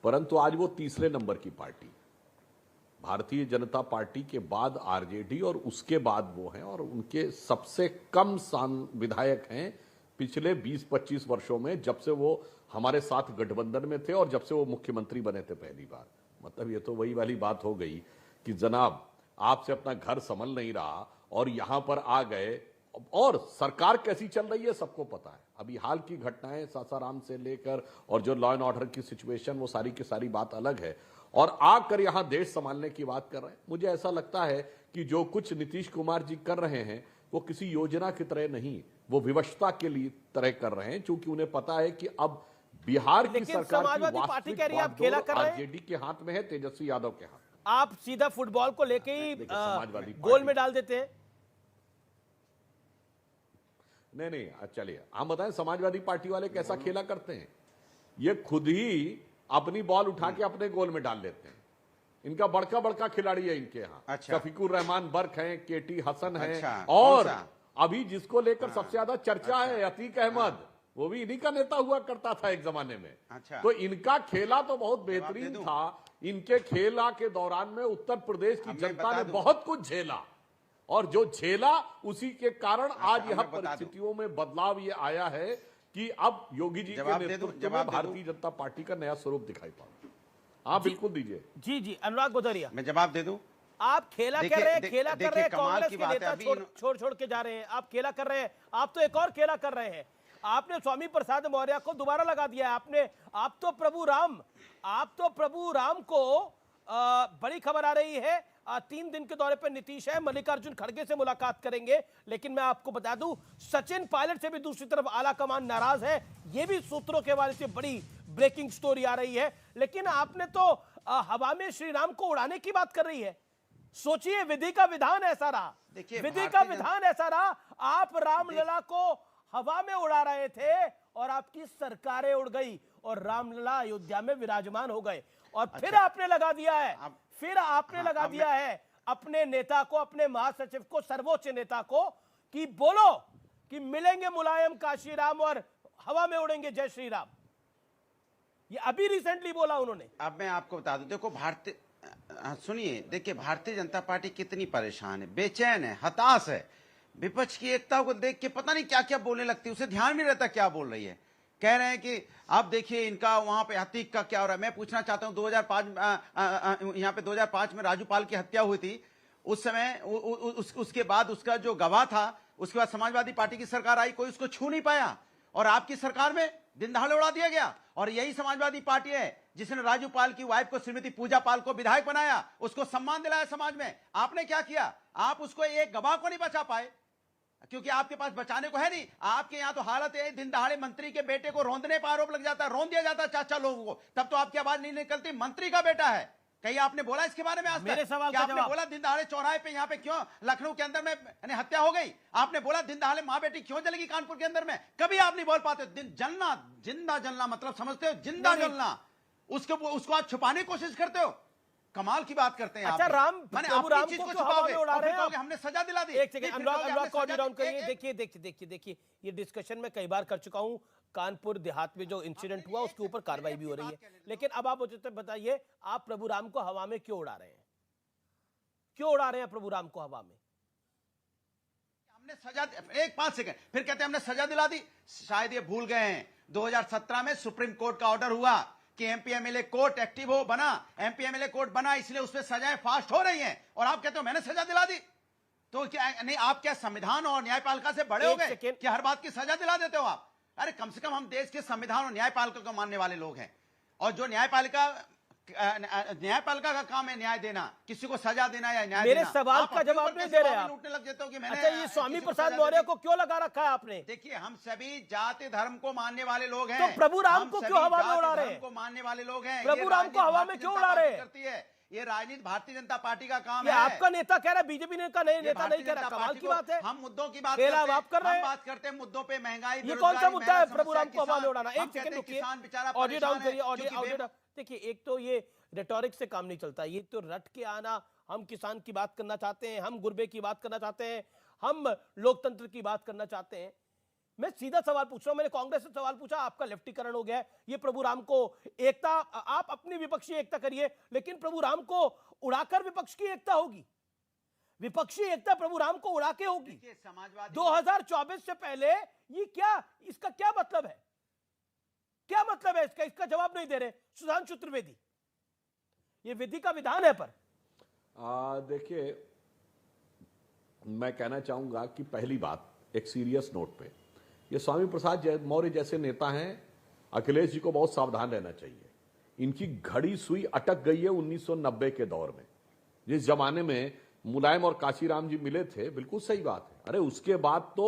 H: परंतु आज वो तीसरे नंबर की पार्टी, भारतीय जनता पार्टी के बाद आरजेडी और उसके बाद वो हैं, और उनके सबसे कम विधायक हैं पिछले 20-25 वर्षों में, जब से वो हमारे साथ गठबंधन में थे और जब से वो मुख्यमंत्री बने थे पहली बार। मतलब ये तो वही वाली बात हो गई कि जनाब आपसे अपना घर संभल नहीं रहा और यहां पर आ गए, और सरकार कैसी चल रही है सबको पता है। अभी हाल की घटनाएं सासाराम से लेकर और जो लॉ एंड ऑर्डर की सिचुएशन, वो सारी की सारी बात अलग है, और आकर यहां देश संभालने की बात कर रहे हैं। मुझे ऐसा लगता है कि जो कुछ नीतीश कुमार जी कर रहे हैं वो किसी योजना की तरह नहीं, वो विवशता के लिए तरह कर रहे हैं, क्योंकि उन्हें पता है कि अब बिहार की सरकार की
A: समाजवादी पार्टी कह रही है आप खेला कर रहे हैं,
H: आरजेडी के हाथ में है, तेजस्वी यादव के हाथ।
A: आप सीधा फुटबॉल को लेके ही
H: समाजवादी
A: गोल में डाल देते हैं।
H: नहीं, चलिए हम बताएं समाजवादी पार्टी वाले कैसा खेला करते हैं। ये खुद ही अपनी बॉल उठा के अपने गोल में डाल लेते हैं। इनका बड़का बड़का खिलाड़ी है इनके यहाँ।
I: अच्छा।
H: शफीकुर रहमान बर्क हैं, केटी हसन हैं,
I: अच्छा।
H: और
I: कौन सा?
H: अभी जिसको लेकर सबसे ज्यादा चर्चा है अतीक अहमद, वो भी इन्हीं का नेता हुआ करता था एक जमाने में।
I: अच्छा।
H: तो इनका खेला तो बहुत बेहतरीन था। इनके खेला के दौरान में उत्तर प्रदेश की जनता ने बहुत कुछ झेला, और जो झेला उसी के कारण आज यह परिस्थितियों में बदलाव ये आया है कि अब योगी जी के नेतृत्व में भारतीय जनता पार्टी का नया स्वरूप दिखाई पड़ा। आप बिल्कुल दीजिए।
A: जी जी, अनुराग गोदरिया,
I: मैं जवाब दे दूं।
A: आप खेला कर रहे हैं, खेला कर रहे हैं,
I: कमाल
A: कांग्रेस
I: की
A: के
I: बात है।
A: नेता
I: अभी
A: छोड़ के जा रहे हैं, आप खेला कर रहे हैं। आप तो एक और खेला कर रहे हैं, आपने स्वामी प्रसाद मौर्य को दोबारा लगा दिया है आपने। आप तो प्रभु राम को बड़ी खबर आ रही है, 3 दिन के दौरे पर नीतीश है, मल्लिकार्जुन खड़गे से मुलाकात करेंगे। लेकिन मैं आपको बता दूं, सचिन पायलट से भी दूसरी तरफ आला कमान नाराज है, ये भी सूत्रों के हवाले से बड़ी ब्रेकिंग स्टोरी आ रही है। लेकिन आपने तो हवा में श्री राम को उड़ाने की बात कर रही है। सोचिए, विधि का विधान ऐसा रहा, विधि का विधान ऐसा रहा, आप रामलला को हवा में उड़ा रहे थे और आपकी सरकारें उड़ गई और रामलला अयोध्या में विराजमान हो गए। और फिर आपने लगा दिया है, दिया है अपने नेता को, अपने महासचिव को, सर्वोच्च नेता को, कि बोलो कि मिलेंगे मुलायम काशी राम और हवा में उड़ेंगे जय श्री राम। ये अभी रिसेंटली बोला उन्होंने।
I: अब मैं आपको बता दूं, देखो सुनिए, देखिए भारतीय जनता पार्टी कितनी परेशान है, बेचैन है, हताश है। विपक्ष की एकता को देख के पता नहीं क्या क्या बोलने लगती है, उसे ध्यान नहीं रहता क्या बोल रही है। कह रहे हैं कि आप देखिए इनका वहां पे अतीक का क्या हो रहा है। मैं पूछना चाहता हूं, 2005 यहाँ पे 2005 में राजू पाल की हत्या हुई थी, उस समय उसके बाद उसका जो गवाह था, उसके बाद समाजवादी पार्टी की सरकार आई, कोई उसको छू नहीं पाया, और आपकी सरकार में दिन दहाड़े उड़ा दिया गया। और यही समाजवादी पार्टी है जिसने राजू पाल की वाइफ को, श्रीमती पूजा पाल को विधायक बनाया, उसको सम्मान दिलाया समाज में। आपने क्या किया? आप उसको एक गवाह को नहीं बचा पाए, क्योंकि आपके पास बचाने को है नहीं। आपके यहां तो हालत है, दिन दहाड़े मंत्री के बेटे को रौंदने पर आरोप लग जाता है, रौंद दिया जाता है चाचा लोगों को, तब तो आपकी आवाज नहीं निकलती। मंत्री का बेटा है, कहीं आपने बोला इसके बारे में आज
A: मेरे
I: तक?
A: सवाल
I: क्या
A: का
I: आपने
A: जवाब।
I: बोला दिन दहाड़े चौराहे पे यहाँ पे क्यों लखनऊ के अंदर में हत्या हो गई? आपने बोला दिन दहाड़े माँ बेटी क्यों जलेगी कानपुर के अंदर में? कभी आप नहीं बोल पाते। दिन जलना, जिंदा जलना मतलब समझते हो? जिंदा जलना, उसको आप छुपाने की कोशिश करते हो। कमाल की बात करते हैं।
A: अच्छा, प्रभु राम को क्यों हवा में उड़ा रहे हैं?
I: हमने सजा दिला दी।
A: एक सेकंड, अनुराग को ऑडियो डाउन करिए। देखिए, ये डिस्कशन मैं कई बार कर चुका हूं। कानपुर देहात में जो इंसिडेंट हुआ उसके ऊपर कार्रवाई भी हो रही है। लेकिन अब आप मुझे बताइए, आप प्रभु राम को हवा में क्यों उड़ा रहे हैं? क्यों उड़ा रहे हैं प्रभु राम को हवा में?
I: हमने सजा, एक 5 सेकंड, फिर कहते हैं हमने सजा दिला दी। शायद ये भूल गए हैं, 2017 में सुप्रीम कोर्ट का ऑर्डर हुआ कि एमपी एमएलए कोर्ट एक्टिव हो, बना, एमपी एमएलए कोर्ट बना, इसलिए उसमें सजाएं फास्ट हो रही हैं, और आप कहते हो मैंने सजा दिला दी। तो क्या नहीं, आप क्या संविधान और न्यायपालिका से बड़े हो गए कि हर बात की सजा दिला देते हो आप? अरे कम से कम हम देश के संविधान और न्यायपालिका को मानने वाले लोग हैं, और जो न्यायपालिका का काम है न्याय देना, किसी को सजा देना या न्याय
A: मेरे
I: देना।
A: सवाल का जवाब नहीं दे रहे आप।
I: लूटने लग जाते हो कि मैंने।
A: अच्छा, ये स्वामी प्रसाद मौर्य को क्यों लगा रखा है आपने?
I: देखिए, हम सभी जाति धर्म को मानने वाले लोग हैं।
A: तो प्रभु राम को क्यों हवा में उड़ा रहे हैं?
I: को मानने वाले लोग हैं।
A: प्रभु राम को हवा में क्यों उड़ा रहे हैं?
I: करती है ये राजनीति, भारतीय जनता पार्टी का काम
A: ये
I: है।
A: आपका नेता कह रहा है, बीजेपी नेता नहीं कह रहा। कमाल की बात है।
I: हम मुद्दों की बात
A: खेला आप कर रहे हैं।
I: हम बात करते हैं मुद्दों पे, महंगाई,
A: ये कौन सा मुद्दा है प्रभु राम को हवा में उड़ाना?
I: एक
A: एक सेकंड रुकिए,
I: किसान बेचारा
A: ऑडियो डाउन
I: परेशान है,
A: करिए,
I: क्योंकि
A: ऑडियो। देखिए, एक तो ये रेटोरिक से काम नहीं चलता, ये तो रट के आना। हम किसान की बात करना चाहते हैं, हम गुरबे की बात करना चाहते हैं, हम लोकतंत्र की बात करना चाहते हैं। मैं सीधा सवाल पूछ रहा हूं, मैंने कांग्रेस से सवाल पूछा, आपका लेफ्टीकरण हो गया है। ये प्रभु राम को एकता, आप अपनी विपक्षी एकता करिए, लेकिन प्रभु राम को उड़ाकर विपक्ष की एकता होगी। विपक्षी एकता प्रभु राम को उड़ा के होगी। 2024 से पहले ये क्या, इसका क्या मतलब है? क्या मतलब है इसका? इसका जवाब नहीं दे रहे सुधांशु त्रिवेदी। ये विधि का विधान है। पर
H: देखिए, मैं कहना चाहूंगा कि पहली बात, एक सीरियस नोट पे, ये स्वामी प्रसाद मौर्य जैसे नेता हैं, अखिलेश जी को बहुत सावधान रहना चाहिए। इनकी घड़ी सुई अटक गई है 1990 के दौर में, जिस जमाने में मुलायम और काशीराम जी मिले थे। बिल्कुल सही बात है। अरे उसके बाद तो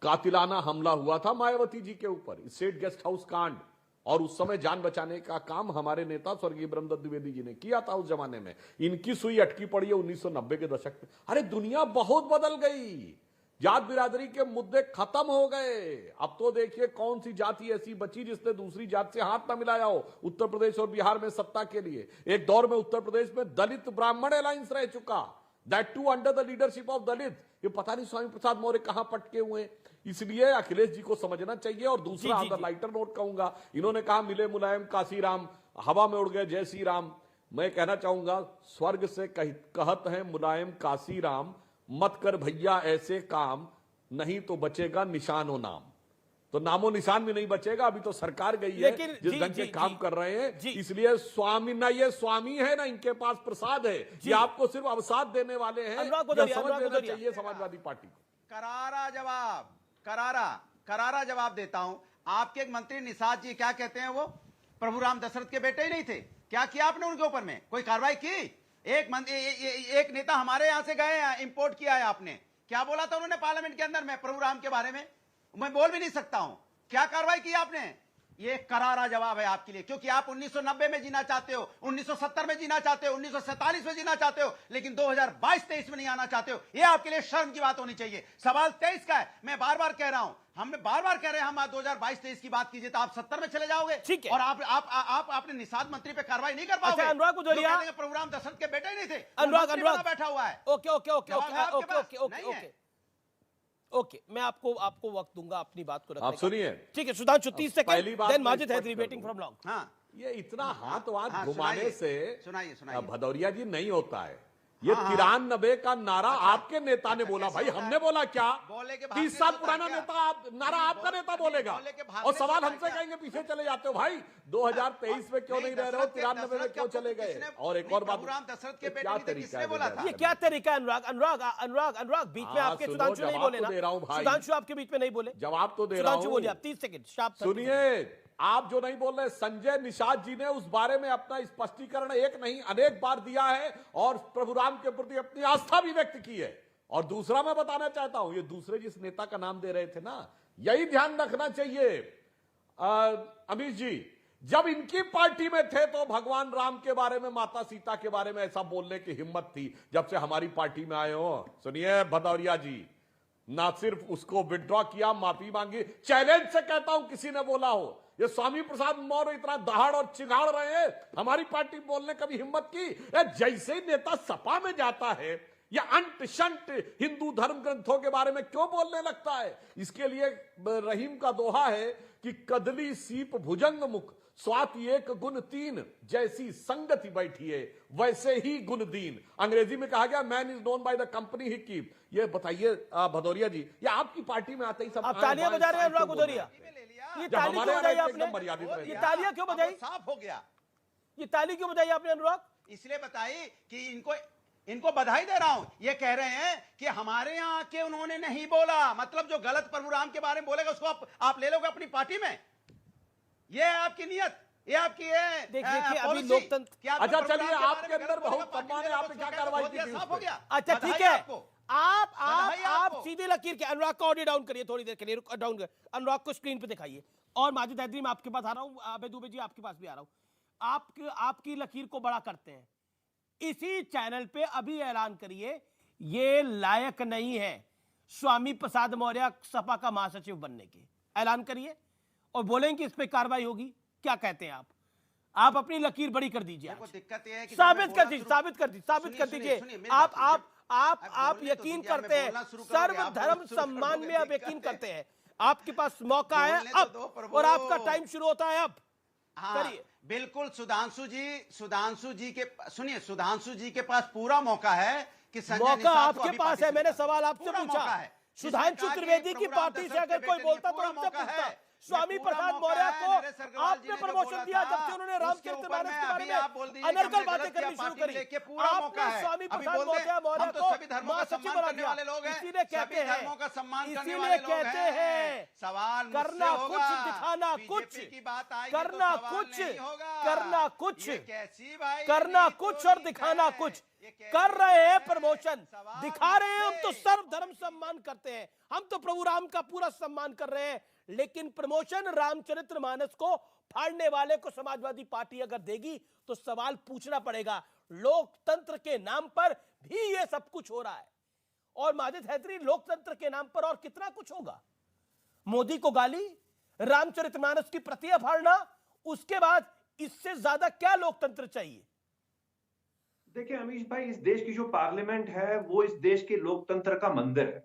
H: कातिलाना हमला हुआ था मायावती जी के ऊपर, स्टेट गेस्ट हाउस कांड, और उस समय जान बचाने का काम हमारे नेता स्वर्गीय ब्रह्मदत्त द्विवेदी जी ने किया था उस जमाने में। इनकी सुई अटकी पड़ी है 1990 के दशक में। अरे दुनिया बहुत बदल गई, जात बिरादरी के मुद्दे खत्म हो गए। अब तो देखिए कौन सी जाति ऐसी बची जिसने दूसरी जात से हाथ ना मिलाया हो उत्तर प्रदेश और बिहार में सत्ता के लिए। एक दौर में उत्तर प्रदेश में दलित ब्राह्मण अलायंस रह चुका, that to under the leadership of Dalit. ये पता नहीं स्वामी प्रसाद मौर्य कहां पटके हुए। इसलिए अखिलेश जी को समझना चाहिए। और दूसरा लाइटर नोट कहूंगा, इन्होंने कहा मिले मुलायम काशीराम, हवा में उड़ गए जय श्री राम। मैं कहना चाहूंगा, स्वर्ग से कहत हैं मुलायम काशीराम, मत कर भैया ऐसे काम, नहीं तो बचेगा निशानो नाम। तो नामो निशान भी नहीं बचेगा। अभी तो सरकार गई है जिस ढंग से काम कर रहे हैं। इसलिए स्वामी ना, ये स्वामी है ना, इनके पास प्रसाद है, ये आपको सिर्फ अवसाद देने वाले हैं। समझ लेना चाहिए समाजवादी पार्टी को।
I: करारा जवाब देता हूं। आपके एक मंत्री निषाद जी, क्या कहते हैं वो, प्रभुराम दशरथ के बेटे ही नहीं थे? क्या किया आपने उनके ऊपर में? कोई कार्रवाई की? एक नेता हमारे यहां से गए हैं, इंपोर्ट किया है आपने, क्या बोला था उन्होंने पार्लियामेंट के अंदर में प्रभुराम के बारे में? मैं बोल भी नहीं सकता हूं। क्या कार्रवाई की आपने? ये करारा जवाब है आपके लिए, क्योंकि आप 1990 में जीना चाहते हो, 1970 में जीना चाहते हो, 1947 में जीना चाहते हो, लेकिन 2022-23 में नहीं आना चाहते हो। ये आपके लिए शर्म की बात होनी चाहिए। सवाल 23 का है। मैं बार बार कह रहा हूं, हमने बार बार कह रहे हैं, हम 2022-23 की बात कीजिए तो आप 70 में चले जाओगे।
A: ठीक है।
I: और आप अपने निषाद मंत्री पे कार्रवाई नहीं कर पाओगे।
A: अनुराग गुजरिया,
I: प्रभुराम दशरथ के बेटे ही नहीं थे,
A: अनुराग
I: बैठा हुआ है।
A: ओके, मैं आपको वक्त दूंगा अपनी बात को रखने
H: आप सुनिए।
A: ठीक है सुधांशु, 30 सेकंड, देन माजिद है वेटिंग फ्रॉम लॉन्ग।
I: हाँ,
H: ये इतना हाथ वाथ घुमाने से
I: सुनाइए
H: भदौरिया जी नहीं होता है। ये 93 का नारा आपके नेता ने बोला, भाई हमने बोला क्या? 30 साल पुराना नारा आपका नेता बोलेगा, और सवाल हमसे कहेंगे पीछे चले जाते हो। भाई 2023 में क्यों नहीं रह रहे हो, 93 में क्यों चले गए? और एक और बात, क्या तरीका है?
A: ये क्या तरीका है? अनुराग बीच में आपके सुधांशु नहीं बोले ना, सुधांशु आपके बीच में नहीं बोले,
H: जवाब तो दे रहा हूं।
A: बोलिए आप, 30 सेकंड।
H: सुनिए, आप जो नहीं बोल रहे, संजय निषाद जी ने उस बारे में अपना स्पष्टीकरण एक नहीं अनेक बार दिया है, और प्रभुराम के प्रति अपनी आस्था भी व्यक्त की है। और दूसरा मैं बताना चाहता हूं, ये दूसरे जिस नेता का नाम दे रहे थे ना, यही ध्यान रखना चाहिए अमीश जी, जब इनकी पार्टी में थे तो भगवान राम के बारे में, माता सीता के बारे में ऐसा बोलने की हिम्मत थी। जब से हमारी पार्टी में आए हो, सुनिए भदौरिया जी, ना सिर्फ उसको विड्रॉ किया, माफी मांगी, चैलेंज से कहता हूं किसी ने बोला हो, ये स्वामी प्रसाद मौर्य इतना दहाड़ और चिंगाड़ रहे हैं, हमारी पार्टी बोलने कभी हिम्मत की? जैसे ही नेता सपा में जाता है, या अंट शंट हिंदू धर्म ग्रंथों के बारे में क्यों बोलने लगता है? इसके लिए रहीम का दोहा है कि कदली सीप भुजंग मुख, स्वाति एक गुण तीन, जैसी संगति बैठी है वैसे ही गुण दीन। अंग्रेजी में कहा गया, man is known by the company he keep. ये बताइए भदौरिया जी, ये आपकी पार्टी में आते ही सब
A: आप तालियां बजा रहे हैं अनुराग गुजरिया? ये ताली क्यों बजाई आपने? ये तालियां क्यों बजाई?
I: साफ हो गया।
A: ये ताली क्यों बजाई आपने अनुराग?
I: इसलिए बताई कि इनको बधाई दे रहा हूं। ये कह रहे हैं कि हमारे यहां आके उन्होंने नहीं बोला, मतलब जो गलत प्रभुराम के बारे में बोलेगा उसको आप ले लोगे अपनी पार्टी में। ये है आपकी नियत, ये आपकी है।
A: देखिए अभी लोकतंत्र,
H: अच्छा चलिए, आपके अंदर बहुत सम्मान है, आपने क्या कार्रवाई की?
I: साफ हो गया।
A: अच्छा ठीक है, आप सीधे लकीर के, अनुराग को ऑडियो डाउन करिए थोड़ी देर के लिए, डाउन कर, अनुराग को स्क्रीन पे दिखाइए। और माजिद हैदरी, मैं आपके पास आ रहा हूं, अबे दुबे जी आपके पास भी आ रहा हूं। आपकी लकीर को बड़ा करते हैं इसी चैनल पे, अभी ऐलान करिए ये लायक नहीं है स्वामी प्रसाद मौर्य सपा का महासचिव बनने के, ऐलान करिए और बोलेंगे इस पे कार्रवाई होगी। क्या कहते हैं आप अपनी लकीर बड़ी कर दीजिए,
I: दिक्कत यह है कि
A: साबित कर दीजिए। आप यकीन करते हैं, सर्वधर्म सम्मान में आप यकीन करते हैं, आपके पास मौका है अब, और आपका टाइम शुरू होता है अब।
I: करिए। बिल्कुल, सुधांशु जी के, सुनिए, सुधांशु जी के पास पूरा मौका है कि
A: मौका आपके पास है। मैंने सवाल आपसे पूछा, सुधांशु त्रिवेदी की पार्टी से अगर कोई बोलता तो हमसे पूछता, स्वामी प्रसाद मौर्य को आपने प्रमोशन दिया जब से उन्होंने रामचरितमानस के बारे में अनर्गल बातें करनी शुरू करी। आपने स्वामी प्रसाद मौर्य को महासचिव बना दिया। इसीलिए कहते हैं करना कुछ दिखाना कुछ, करना कुछ, करना कुछ, करना कुछ और दिखाना कुछ। कर रहे हैं प्रमोशन, दिखा रहे हैं। हम तो सर्वधर्म सम्मान करते हैं, हम तो प्रभु राम का पूरा सम्मान कर रहे हैं, लेकिन प्रमोशन रामचरितमानस को फाड़ने वाले को समाजवादी पार्टी अगर देगी तो सवाल पूछना पड़ेगा। लोकतंत्र के नाम पर भी ये सब कुछ हो रहा है। और माजिद हैदरी, लोकतंत्र के नाम पर और कितना कुछ होगा? मोदी को गाली, रामचरितमानस की प्रतियां फाड़ना, उसके बाद इससे ज्यादा क्या लोकतंत्र चाहिए?
J: देखिए अमीश भाई, इस देश की जो पार्लियामेंट है वो इस देश के लोकतंत्र का मंदिर है,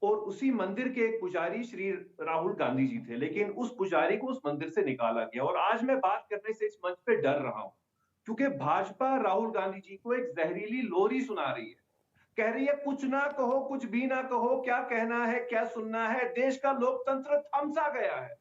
J: और उसी मंदिर के एक पुजारी श्री राहुल गांधी जी थे, लेकिन उस पुजारी को उस मंदिर से निकाला गया। और आज मैं बात करने से इस मंच पे डर रहा हूं, क्योंकि भाजपा राहुल गांधी जी को एक जहरीली लोरी सुना रही है। कह रही है कुछ ना कहो, कुछ भी ना कहो, क्या कहना है, क्या सुनना है, देश का लोकतंत्र थमसा गया है।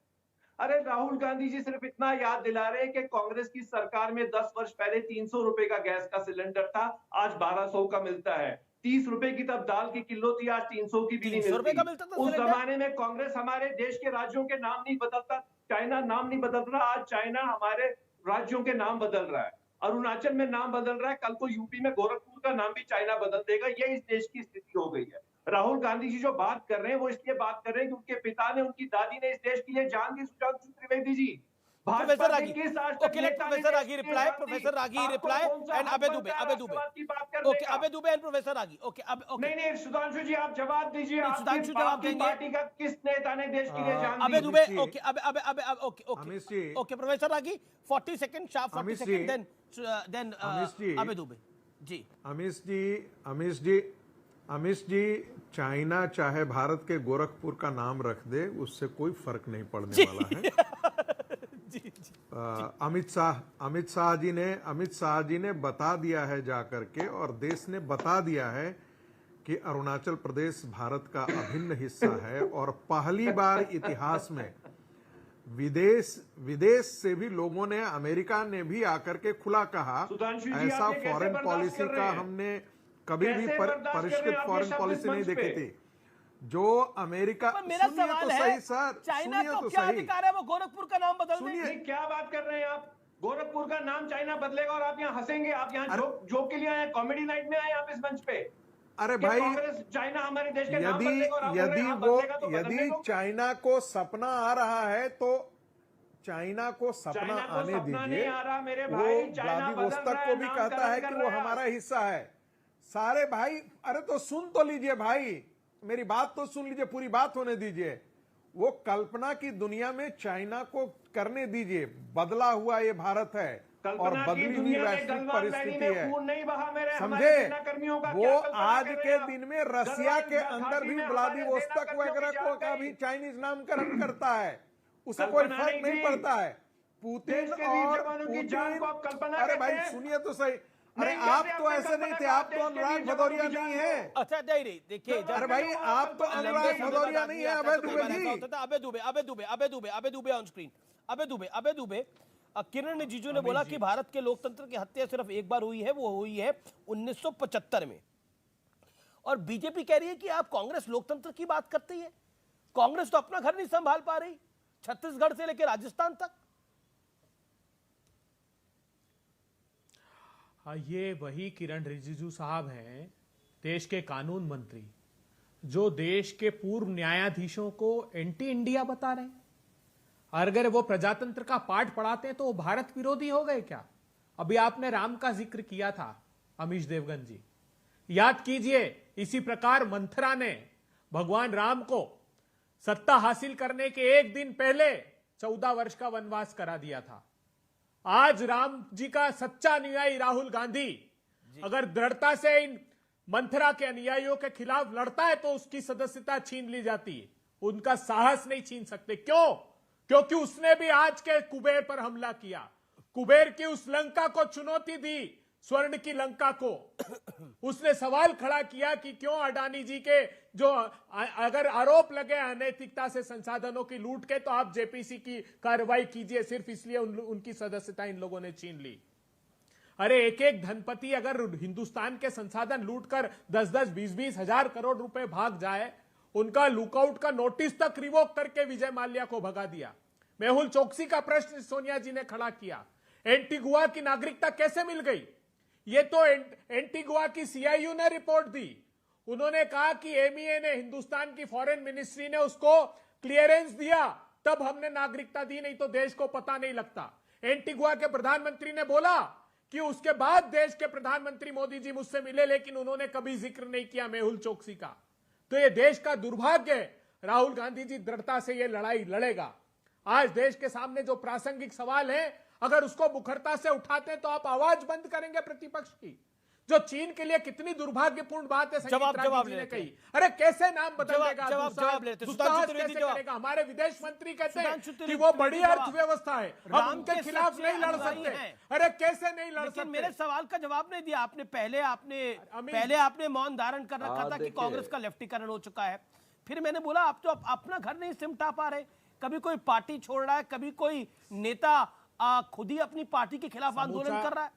J: अरे राहुल गांधी जी सिर्फ इतना याद दिला रहे हैं कि कांग्रेस की सरकार में 10 वर्ष पहले 300 रुपए का गैस का सिलेंडर था, आज 1200 का मिलता है। 30 रुपए की तब दाल की किलो थी, आज 300 की भी नहीं मिलती। उस जमाने में कांग्रेस हमारे देश के राज्यों के नाम नहीं बदलता, चाइना नाम नहीं बदल रहा, आज चाइना हमारे राज्यों के नाम बदल रहा है। अरुणाचल में नाम बदल रहा है, कल को यूपी में गोरखपुर का नाम भी चाइना बदल देगा। ये इस देश की स्थिति हो गई है। राहुल गांधी जी जो बात कर रहे हैं वो इसलिए बात कर रहे हैं कि उनके पिता ने, उनकी दादी ने इस देश के लिए जान दी। Sushant Trivedi ji,
A: professor Ragi, okay, let professor Ragi reply, professor Ragi reply and Abhay Dubey, Abhay Dubey, okay, Abhay Dubey and professor Ragi, okay, अब ओके,
J: नहीं सुधांशु जी आप जवाब दीजिए।
A: सुधांशु जवाब देंगे।
J: पार्टी का किस नेता ने देश के लिए जान दी?
A: अबे दुबे, ओके, अबे ओके, ओके, प्रोफेसर रागी 40 सेकंड, शार्प 40 सेकंड, देन अबे दुबे जी।
F: अमीश जी, चाइना चाहे भारत के गोरखपुर का नाम रख दे, उससे कोई फर्क नहीं पड़ने वाला है। अमित शाह जी ने बता दिया है जाकर के, और देश ने बता दिया है कि अरुणाचल प्रदेश भारत का अभिन्न हिस्सा है। और पहली बार इतिहास में विदेश से भी लोगों ने, अमेरिका ने भी आकर के खुला कहा, ऐसा फॉरेन पॉलिसी का हमने कभी भी परिष्कृत फॉरेन पॉलिसी नहीं देखी थी जो अमेरिका।
A: मेरा सवाल है,
F: सर,
A: चाइना को क्या अधिकार है वो गोरखपुर का नाम बदल
J: दे? क्या बात कर रहे हैं आप? गोरखपुर का नाम चाइना बदलेगा और आप यहाँ हंसेंगे? आप यहाँ जोक के लिए आए, कॉमेडी नाइट में आए आप इस मंच पे?
F: अरे भाई,
J: कांग्रेस चाइना हमारे देश के नाम बदलेगा और आप बोल रहे हैं आप बदलेगा तो बदलने दो।
F: यदि चाइना को सपना आ रहा है तो चाइना को सपना आने दीजिए।
J: नहीं आ रहा मेरे भाई,
F: वो व्लादिवोस्तोक को भी कहता है कि वो हमारा हिस्सा है। सारे भाई, अरे तो सुन तो लीजिए भाई, मेरी बात तो सुन लीजिए, पूरी बात होने दीजिए। वो कल्पना की दुनिया में चाइना को करने दीजिए। बदला हुआ ये भारत है और बदली हुई वैश्विक परिस्थिति है, समझे? वो आज के दिन में रसिया के अंदर भी व्लादिवोस्तोक वगैरह का भी चाइनीज नामकरण करता है, उसे कोई फर्क नहीं पड़ता है। पुतिन और पुतिन, अरे भाई सुनिए तो सही, अरे आप तो ऐसे नहीं थे, आप तो अनुराग भदौरिया नहीं है।
A: अच्छा नहीं, देखिए,
F: अरे भाई आप तो अनुराग भदौरिया नहीं है। अबे दुबे ऑन स्क्रीन, अबे दुबे। किरण रिजिजू ने बोला कि भारत के लोकतंत्र की हत्या सिर्फ एक बार हुई है, वो हुई है 1975 में। और बीजेपी कह रही है कि आप कांग्रेस लोकतंत्र की बात करती है। कांग्रेस तो अपना घर नहीं संभाल पा रही, छत्तीसगढ़ से लेकर राजस्थान तक।
G: ये वही किरण रिजिजू साहब हैं, देश के कानून मंत्री, जो देश के पूर्व न्यायाधीशों को एंटी इंडिया बता रहे हैं। अगर वो प्रजातंत्र का पाठ पढ़ाते हैं तो वो भारत विरोधी हो गए क्या? अभी आपने राम का जिक्र किया था अमीश देवगन जी, याद कीजिए, इसी प्रकार मंथरा ने भगवान राम को सत्ता हासिल करने के एक दिन पहले 14 वर्ष का वनवास करा दिया था। आज राम जी का सच्चा अनुयायी राहुल गांधी अगर दृढ़ता से इन मंथरा के अनुयायियों के खिलाफ लड़ता है तो उसकी सदस्यता छीन ली जाती है। उनका साहस नहीं छीन सकते। क्यों? क्योंकि उसने भी आज के कुबेर पर हमला किया, कुबेर की उस लंका को चुनौती दी स्वर्ण की लंका को। उसने सवाल खड़ा किया कि क्यों अडानी जी के जो अगर आरोप लगे अनैतिकता से संसाधनों की लूट के, तो आप जेपीसी की कार्रवाई कीजिए, सिर्फ इसलिए उनकी सदस्यता इन लोगों ने छीन ली। अरे एक एक धनपति अगर हिंदुस्तान के संसाधन लूटकर 10-10, 20-20 हजार करोड़ रुपए भाग जाए, उनका लुकआउट का नोटिस तक रिवोक करके विजय माल्या को भगा दिया। मेहुल चोकसी का प्रश्न सोनिया जी ने खड़ा किया, एंटीगुआ की नागरिकता कैसे मिल गई? ये तो एंटीगुआ की सीआईयू ने रिपोर्ट दी। उन्होंने कहा कि एमईए ने, हिंदुस्तान की फॉरेन मिनिस्ट्री ने उसको क्लियरेंस दिया, तब हमने नागरिकता दी, नहीं तो देश को पता नहीं लगता। एंटीगुआ के प्रधानमंत्री ने बोला कि उसके बाद देश के प्रधानमंत्री मोदी जी मुझसे मिले, लेकिन उन्होंने कभी जिक्र नहीं किया मेहुल चोकसी का। तो ये देश का दुर्भाग्य है। राहुल गांधी जी दृढ़ता से ये लड़ाई लड़ेगा। आज देश के सामने जो प्रासंगिक सवाल है, अगर उसको मुखरता से उठाते हैं तो आप आवाज बंद करेंगे प्रतिपक्ष की। जो चीन के लिए कितनी दुर्भाग्यपूर्ण बात है,
A: जवाब
G: जी ने कही। अरे कैसे नाम बदल देगा,
A: जवाब लेते
G: कैसे करेगा? हमारे विदेश मंत्री कहते हैं कि वो बड़ी अर्थव्यवस्था है, हम उनके खिलाफ नहीं लड़ सकते। अरे कैसे नहीं लड़ सकते?
A: मेरे सवाल का जवाब नहीं दिया आपने। पहले आपने मौन धारण कर रखा था कि कांग्रेस का लेफ्टीकरण हो चुका है। फिर मैंने बोला आप तो अपना घर नहीं सिमटा पा रहे, कभी कोई पार्टी छोड़ रहा है, कभी कोई नेता खुद ही अपनी पार्टी के खिलाफ आंदोलन कर रहा है।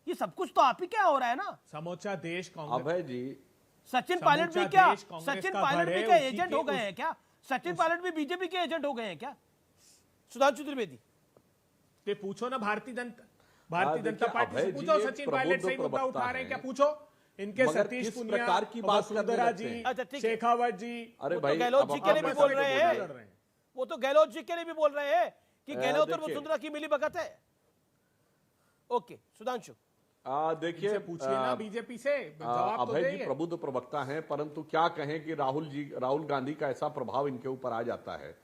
A: ये सब कुछ तो आप ही क्या हो रहा है ना।
G: समूचा देश कांग्रेस।
H: अभय जी,
A: सचिन पायलट भी क्या एजेंट हो गए हैं क्या? सचिन पायलट भी बीजेपी के एजेंट हो गए हैं क्या? सुधांशु त्रिवेदी
G: पूछो ना भारतीय जनता पार्टी से पूछो, सचिन पायलट सही मुद्दा उठा रहे हैं क्या? पूछो इनके सतीश पुनिया
H: की बात
G: वसुंधरा जी, शेखावत जी।
H: अरे
A: भाई गहलोत जी के लिए भी बोल रहे हैं, वो तो गहलोत जी के लिए भी बोल रहे हैं कि गहलोत और वसुंधरा की मिली भगत है। ओके सुधांशु
H: देखिए,
G: पूछिए ना बीजेपी से, जवाब तो
H: अभय जी प्रबुद्ध प्रवक्ता हैं, परंतु क्या कहें कि राहुल गांधी का ऐसा प्रभाव इनके ऊपर आ जाता है।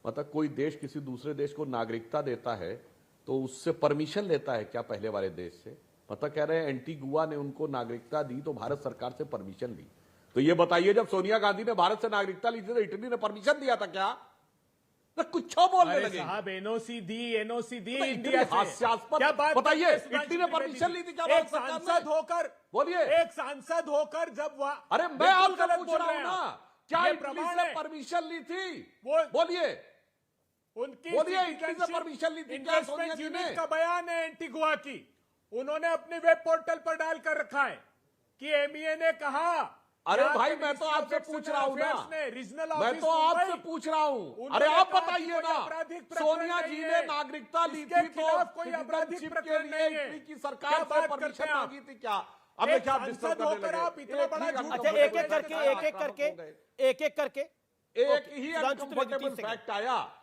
H: मतलब कोई देश किसी दूसरे देश को नागरिकता देता है तो उससे परमिशन लेता है क्या पहले वाले देश से? मतलब कह रहे हैं एंटीगुआ ने उनको नागरिकता दी तो भारत सरकार से परमिशन ली। तो ये बताइए, जब सोनिया गांधी ने भारत से नागरिकता ली थी तो इटली ने परमिशन दिया था क्या? कुछ बोलने लगे
G: साहब, एनओसी दी
H: इंडिया से। हास्यास्पद। क्या बात बताइए, इटली ने परमिशन ली थी क्या?
G: एक सांसद होकर,
H: बोलिए,
G: एक सांसद होकर जब
H: अरे मैं आपसे पूछ रहा हूं ना, क्या इटली से परमिशन ली थी? बोलिए,
G: उनकी
H: बोलिए, इटली से परमिशन ली थी क्या सोनिया जी ने?
G: का बयान है एंटीगुआ की, उन्होंने अपने वेब पोर्टल पर डालकर रखा है कि एमईए ने कहा।
H: अरे भाई मैं तो आपसे पूछ रहा हूँ ना, मैं तो आपसे पूछ रहा हूँ। अरे आप बताइए ना, सोनिया जी ने नागरिकता ली थी तो सिटीजनशिप के लिए इटली की सरकार से परमिशन मांगी थी क्या? अब देखिए आप डिस्टर्ब करने लगे।
A: अच्छा एक एक करके
H: एक ही अनकंफर्टेबल फैक्ट आया,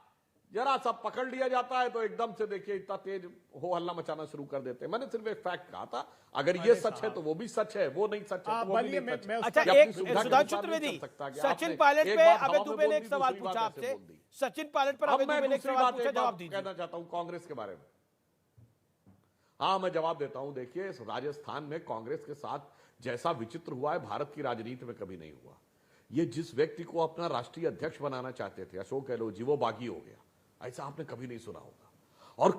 H: जरा सा पकड़ लिया जाता है तो एकदम से देखिए इतना तेज हो हल्ला मचाना शुरू कर देते हैं। मैंने सिर्फ एक फैक्ट कहा था, अगर ये सच है तो वो भी सच है, वो नहीं सच है तो वो भी नहीं सच है।
A: अच्छा एक सुधांशु त्रिवेदी, सचिन पायलट पे अभय दुबे ने एक सवाल पूछा आपसे, सचिन पायलट पर अभय दुबे ने एक सवाल पूछा, जवाब दीजिए।
H: कहना चाहता हूं कांग्रेस के बारे में। हाँ मैं जवाब देता हूं। देखिए राजस्थान में कांग्रेस के साथ जैसा विचित्र हुआ है भारत की राजनीति में कभी नहीं हुआ। ये जिस व्यक्ति को अपना राष्ट्रीय अध्यक्ष बनाना चाहते थे अशोक गहलोत जी, वो बागी हो गया, ऐसा आपने कभी नहीं सुना होगा। और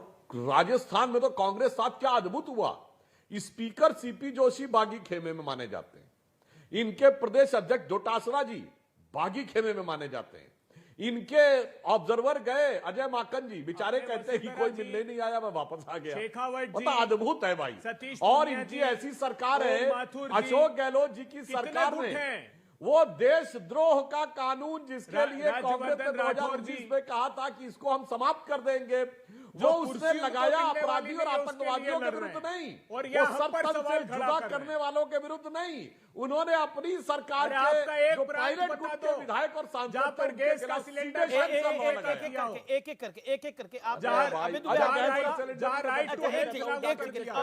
H: राजस्थान में तो कांग्रेस साथ क्या अद्भुत हुआ, स्पीकर सीपी जोशी बागी खेमे में माने जाते हैं, इनके प्रदेश अध्यक्ष डोटासरा जी बागी खेमे में माने जाते हैं, इनके ऑब्जर्वर गए अजय माकन जी, बेचारे कहते हैं कि कोई मिलने नहीं आया, मैं वापस आ गया। मतलब अद्भुत है भाई। और इनकी ऐसी सरकार है, अशोक गहलोत जी की सरकार ने वो देशद्रोह का कानून जिसके लिए कांग्रेस ने 2019 में कहा था कि इसको हम समाप्त कर देंगे, वो उसने लगाया अपराधी और आतंकवादियों के विरुद्ध नहीं, और वो सरपंच से जुदा करने वालों के विरुद्ध नहीं, उन्होंने अपनी सरकार के जो पायलट गुट के विधायक और सांसद पर गैस का सिलेंडर
A: एक एक करके आप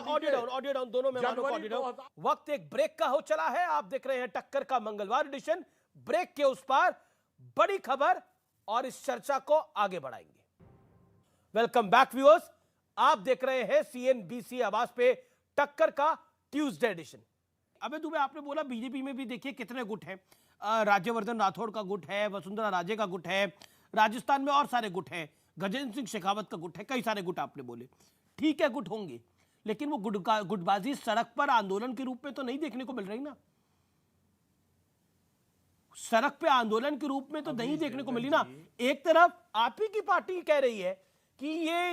A: ऑडियो डाउन दोनों मेहमानों को ऑडियो डाउन। वक्त एक ब्रेक का हो चला है, आप देख रहे हैं टक्कर का मंगलवार एडिशन। ब्रेक के उस पार बड़ी खबर और इस चर्चा को आगे बढ़ाएंगे। वेलकम बैक व्यूअर्स, आप देख रहे हैं सीएनबीसी आवाज पे टक्कर का ट्यूसडे एडिशन। अबे दुबे आपने बोला बीजेपी में भी देखिए कितने गुट हैं, राज्यवर्धन राठौड़ का गुट है, वसुंधरा राजे का गुट है, राजस्थान में और सारे गुट हैं, गजेंद्र सिंह शेखावत का गुट है, कई सारे गुट आपने बोले। ठीक है गुट होंगे, लेकिन वो गुटबाजी सड़क पर आंदोलन के रूप में तो नहीं देखने को मिल रही ना, सड़क पे आंदोलन के रूप में तो नहीं देखने को मिली ना। एक तरफ आप ही की पार्टी कह रही है कि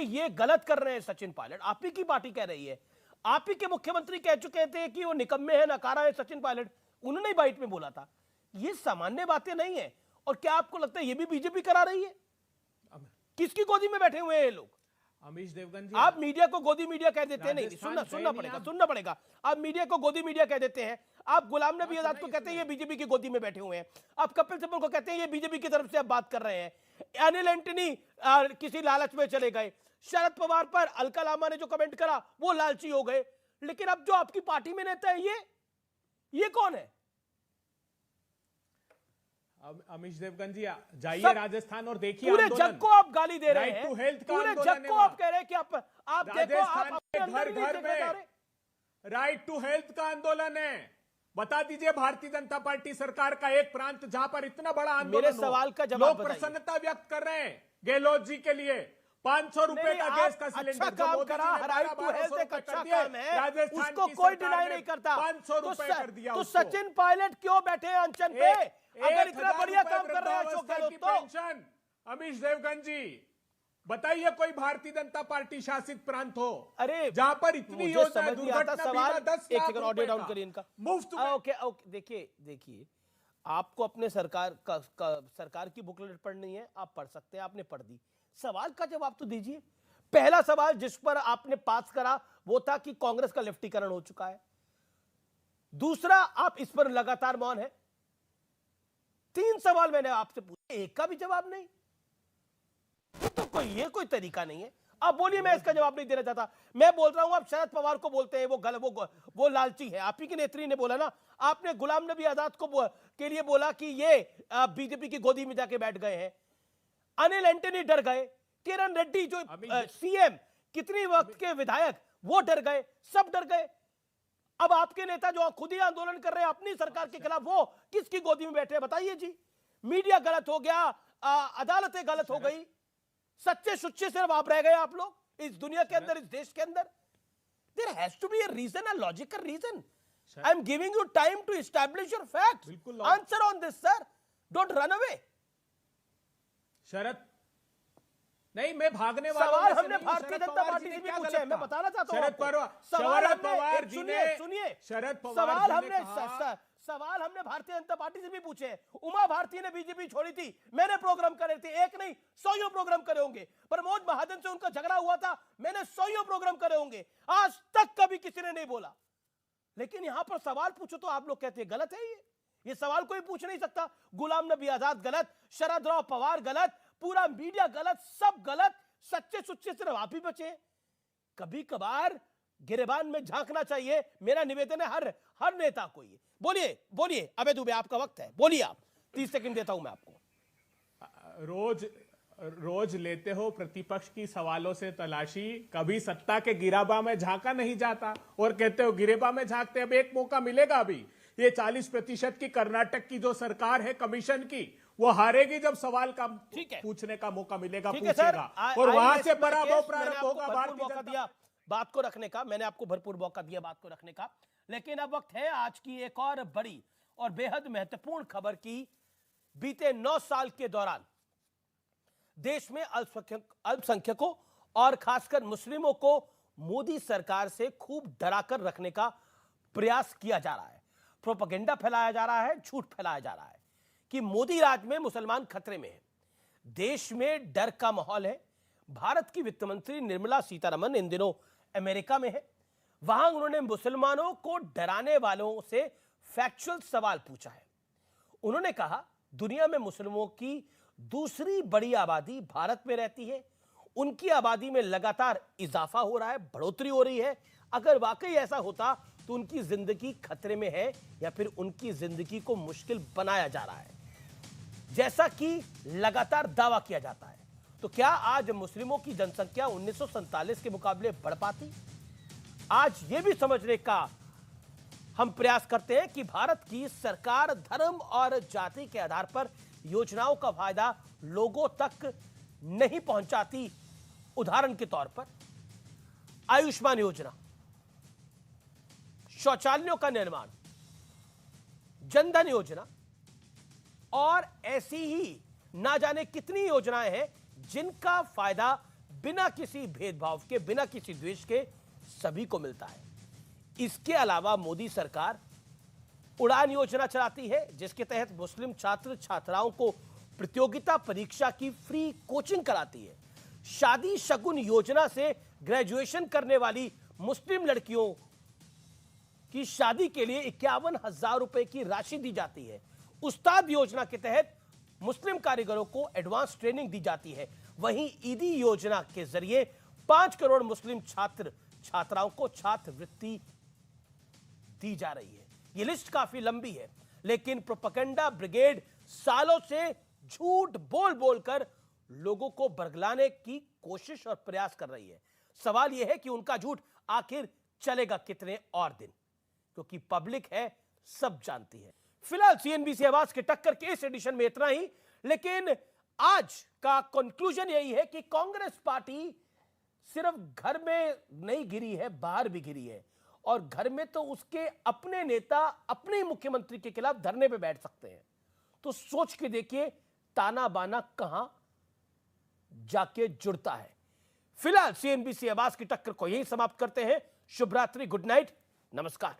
A: ये गलत कर रहे हैं सचिन पायलट, आप ही की पार्टी कह रही है, आप ही के मुख्यमंत्री कह चुके थे कि वो निकम्मे हैं, नकारा है सचिन पायलट, उन्होंने बाइट में बोला था। ये सामान्य बातें नहीं है। और क्या आपको लगता है ये भी बीजेपी करा रही है? किसकी गोदी में बैठे हुए हैं ये लोग?
G: अमीश देवगन जी,
A: आप मीडिया को गोदी मीडिया कह देते हैं, नहीं सुनना पड़ेगा। आप मीडिया को गोदी मीडिया कह देते हैं, आप गुलाम नबी आजाद को कहते हैं ये बीजेपी की गोदी में बैठे हुए हैं, आप कपिल सिब्बल को कहते हैं ये बीजेपी की तरफ से आप बात कर रहे हैं, अनिल एंटनी किसी लालच में चले गए, शरद पवार पर अलका लामा ने जो कमेंट करा वो लालची हो गए। लेकिन अब जो आपकी पार्टी में नेता है ये कौन है?
G: अमीश देवगन जी, जाइए राजस्थान और देखिए,
A: पूरे जग को आप गाली दे रहे हैं, पूरे जग को आप कह रहे हैं कि आप देखो, आप
G: घर घर में राइट टू हेल्थ का आंदोलन है। बता दीजिए भारतीय जनता पार्टी सरकार का एक प्रांत जहां पर इतना बड़ा आंदोलन,
A: मेरे सवाल का जवाब
G: लोग प्रसन्नता व्यक्त कर रहे हैं गहलोत जी के लिए। 500 रुपए का गैस का सिलेंडर
A: अच्छा काम करा, राइट टू हेल्थ एक अच्छा काम है, उसको कोई डिनाई नहीं करता।
G: 500 रुपए कर दिया।
A: तो सचिन पायलट क्यों बैठे हैं अनशन पे? अगर इतना बढ़िया काम कर रहे हैं अशोक गहलोत तो।
G: अमीश देवगन जी बताइए कोई भारतीय जनता पार्टी शासित प्रांत हो
A: अरे
G: जहाँ पर इतनी योजना, दुर्घटना बीमा 10
A: एक
G: लाख
A: सेकंड ऑडियो डाउन करिए इनका
G: मुफ्त।
A: ओके देखिए आपको अपने सरकार की बुकलेट पढ़नी है, आप पढ़ सकते हैं, आपने पढ़ दी, सवाल का जवाब तो दीजिए। पहला सवाल जिस पर आपने पास करा वो था कि कांग्रेस का लेफ्टीकरण हो चुका है। दूसरा, आप इस पर लगातार मौन है। 3 सवाल मैंने आपसे पूछे, एक का भी जवाब नहीं। तो ये कोई तरीका नहीं है। आप बोलिए, मैं इसका जवाब नहीं देना चाहता। मैं बोल रहा हूं आप शरद पवार को बोलते हैं वो लालची है, आप ही की नेत्री ने बोला ना। आपने गुलाम नबी आजाद के लिए बोला कि ये बीजेपी की गोदी में जाके बैठ गए हैं। अनिल एंटनी डर गए, किरण रेड्डी जो सीएम कितनी वक्त के विधायक वो डर गए, सब डर गए। अब आपके नेता जो खुद ही आंदोलन कर रहे हैं अपनी सरकार के खिलाफ, वो किसकी गोदी में बैठे हैं बताइए जी। मीडिया गलत हो गया, अदालतें गलत हो गई, सच्चे सुच्चे सिर्फ आप रह गए आप लोग इस दुनिया के अंदर, इस देश के अंदर। There has to be a reason, a logical reason. I am giving you time to establish your facts. Answer on this sir, don't run away.
G: Sharad नहीं, मैं भागने वाला
A: सवाल हमने भारतीय जनता पार्टी से भी पूछे, मैं बताना चाहता हूं।
G: शरद पवार जी ने,
A: सुनिए,
G: शरद पवार जी ने
A: सवाल हमने भारतीय जनता पार्टी से भी पूछे। उमा भारती ने बीजेपी छोड़ी थी, मैंने प्रोग्राम करे थे, एक नहीं 100 प्रोग्राम करे होंगे। प्रमोद महाजन से उनका झगड़ा हुआ था, मैंने 100 प्रोग्राम करे होंगे। आज तक कभी किसी ने नहीं बोला। लेकिन यहां पर सवाल पूछो तो आप लोग कहते हैं गलत है ये सवाल कोई पूछ नहीं सकता। गुलाम नबी आजाद गलत, शरद राव पवार गलत, पूरा मीडिया गलत, सब गलत, सच्चे सुच्चे सिर्फ आप ही बचे। कभी कभार गिरेबान में झांकना चाहिए, मेरा निवेदन है हर नेता को। ये बोलिए अबे दुबे, आपका वक्त है, बोलिए आप, 30 सेकंड देता हूं मैं आपको।
G: रोज लेते हो प्रतिपक्ष की सवालों से तलाशी, कभी सत्ता के गिरेबा में झांका नहीं जाता और कहते हो गिरेबा में झांकते। अब एक मौका मिलेगा। अभी ये 40% की कर्नाटक की जो सरकार है कमीशन की, वो हारेगी जब सवाल का पूछने का मौका मिलेगा, पूछेगा और वहां से पराभव प्रारंभ होगा। भारतीय जनता
A: बात को रखने का मैंने आपको भरपूर मौका दिया बात को रखने का, लेकिन अब वक्त है आज की एक और बड़ी और बेहद महत्वपूर्ण खबर की। बीते 9 साल के दौरान देश में अल्पसंख्यकों और खासकर मुस्लिमों को मोदी सरकार से खूब डराकर रखने का प्रयास किया जा रहा है। प्रोपेगेंडा फैलाया जा रहा है, झूठ फैलाया जा रहा है कि मोदी राज में मुसलमान खतरे में है, देश में डर का माहौल है। भारत की वित्त मंत्री निर्मला सीतारमण इन दिनों अमेरिका में है, वहां उन्होंने मुसलमानों को डराने वालों से फैक्चुअल सवाल पूछा है। उन्होंने कहा दुनिया में मुस्लिमों की दूसरी बड़ी आबादी भारत में रहती है, उनकी आबादी में लगातार इजाफा हो रहा है, बढ़ोतरी हो रही है। अगर वाकई ऐसा होता तो उनकी जिंदगी खतरे में है या फिर उनकी जिंदगी को मुश्किल बनाया जा रहा है, जैसा कि लगातार दावा किया जाता है। तो क्या आज मुस्लिमों की जनसंख्या 1947 के मुकाबले बढ़ पाती? आज यह भी समझने का हम प्रयास करते हैं कि भारत की सरकार धर्म और जाति के आधार पर योजनाओं का फायदा लोगों तक नहीं पहुंचाती। उदाहरण के तौर पर आयुष्मान योजना, शौचालयों का निर्माण, जनधन योजना और ऐसी ही ना जाने कितनी योजनाएं हैं जिनका फायदा बिना किसी भेदभाव के, बिना किसी द्वेष के सभी को मिलता है। इसके अलावा मोदी सरकार उड़ान योजना चलाती है, जिसके तहत मुस्लिम छात्र छात्राओं को प्रतियोगिता परीक्षा की फ्री कोचिंग कराती है। शादी शगुन योजना से ग्रेजुएशन करने वाली मुस्लिम लड़कियों की शादी के लिए 51,000 रुपए की राशि दी जाती है। उस्ताद योजना के तहत मुस्लिम कारीगरों को एडवांस ट्रेनिंग दी जाती है। वहीं ईदी योजना के जरिए 5 करोड़ मुस्लिम छात्र छात्राओं को छात्रवृत्ति दी जा रही है। यह लिस्ट काफी लंबी है, लेकिन प्रोपेगेंडा ब्रिगेड सालों से झूठ बोल बोलकर लोगों को बरगलाने की कोशिश और प्रयास कर रही है। सवाल यह है कि उनका झूठ आखिर चलेगा कितने और दिन, क्योंकि पब्लिक है, सब जानती है। फिलहाल सीएनबीसी आवाज के टक्कर के इस एडिशन में इतना ही, लेकिन आज का कंक्लूजन यही है कि कांग्रेस पार्टी सिर्फ घर में नहीं गिरी है, बाहर भी गिरी है। और घर में तो उसके अपने नेता अपने मुख्यमंत्री के खिलाफ धरने पे बैठ सकते हैं। तो सोच के देखिए ताना बाना कहां जाके जुड़ता है। फिलहाल सीएनबीसी आवाज की टक्कर को यही समाप्त करते हैं। शुभ रात्रि, गुड नाइट, नमस्कार।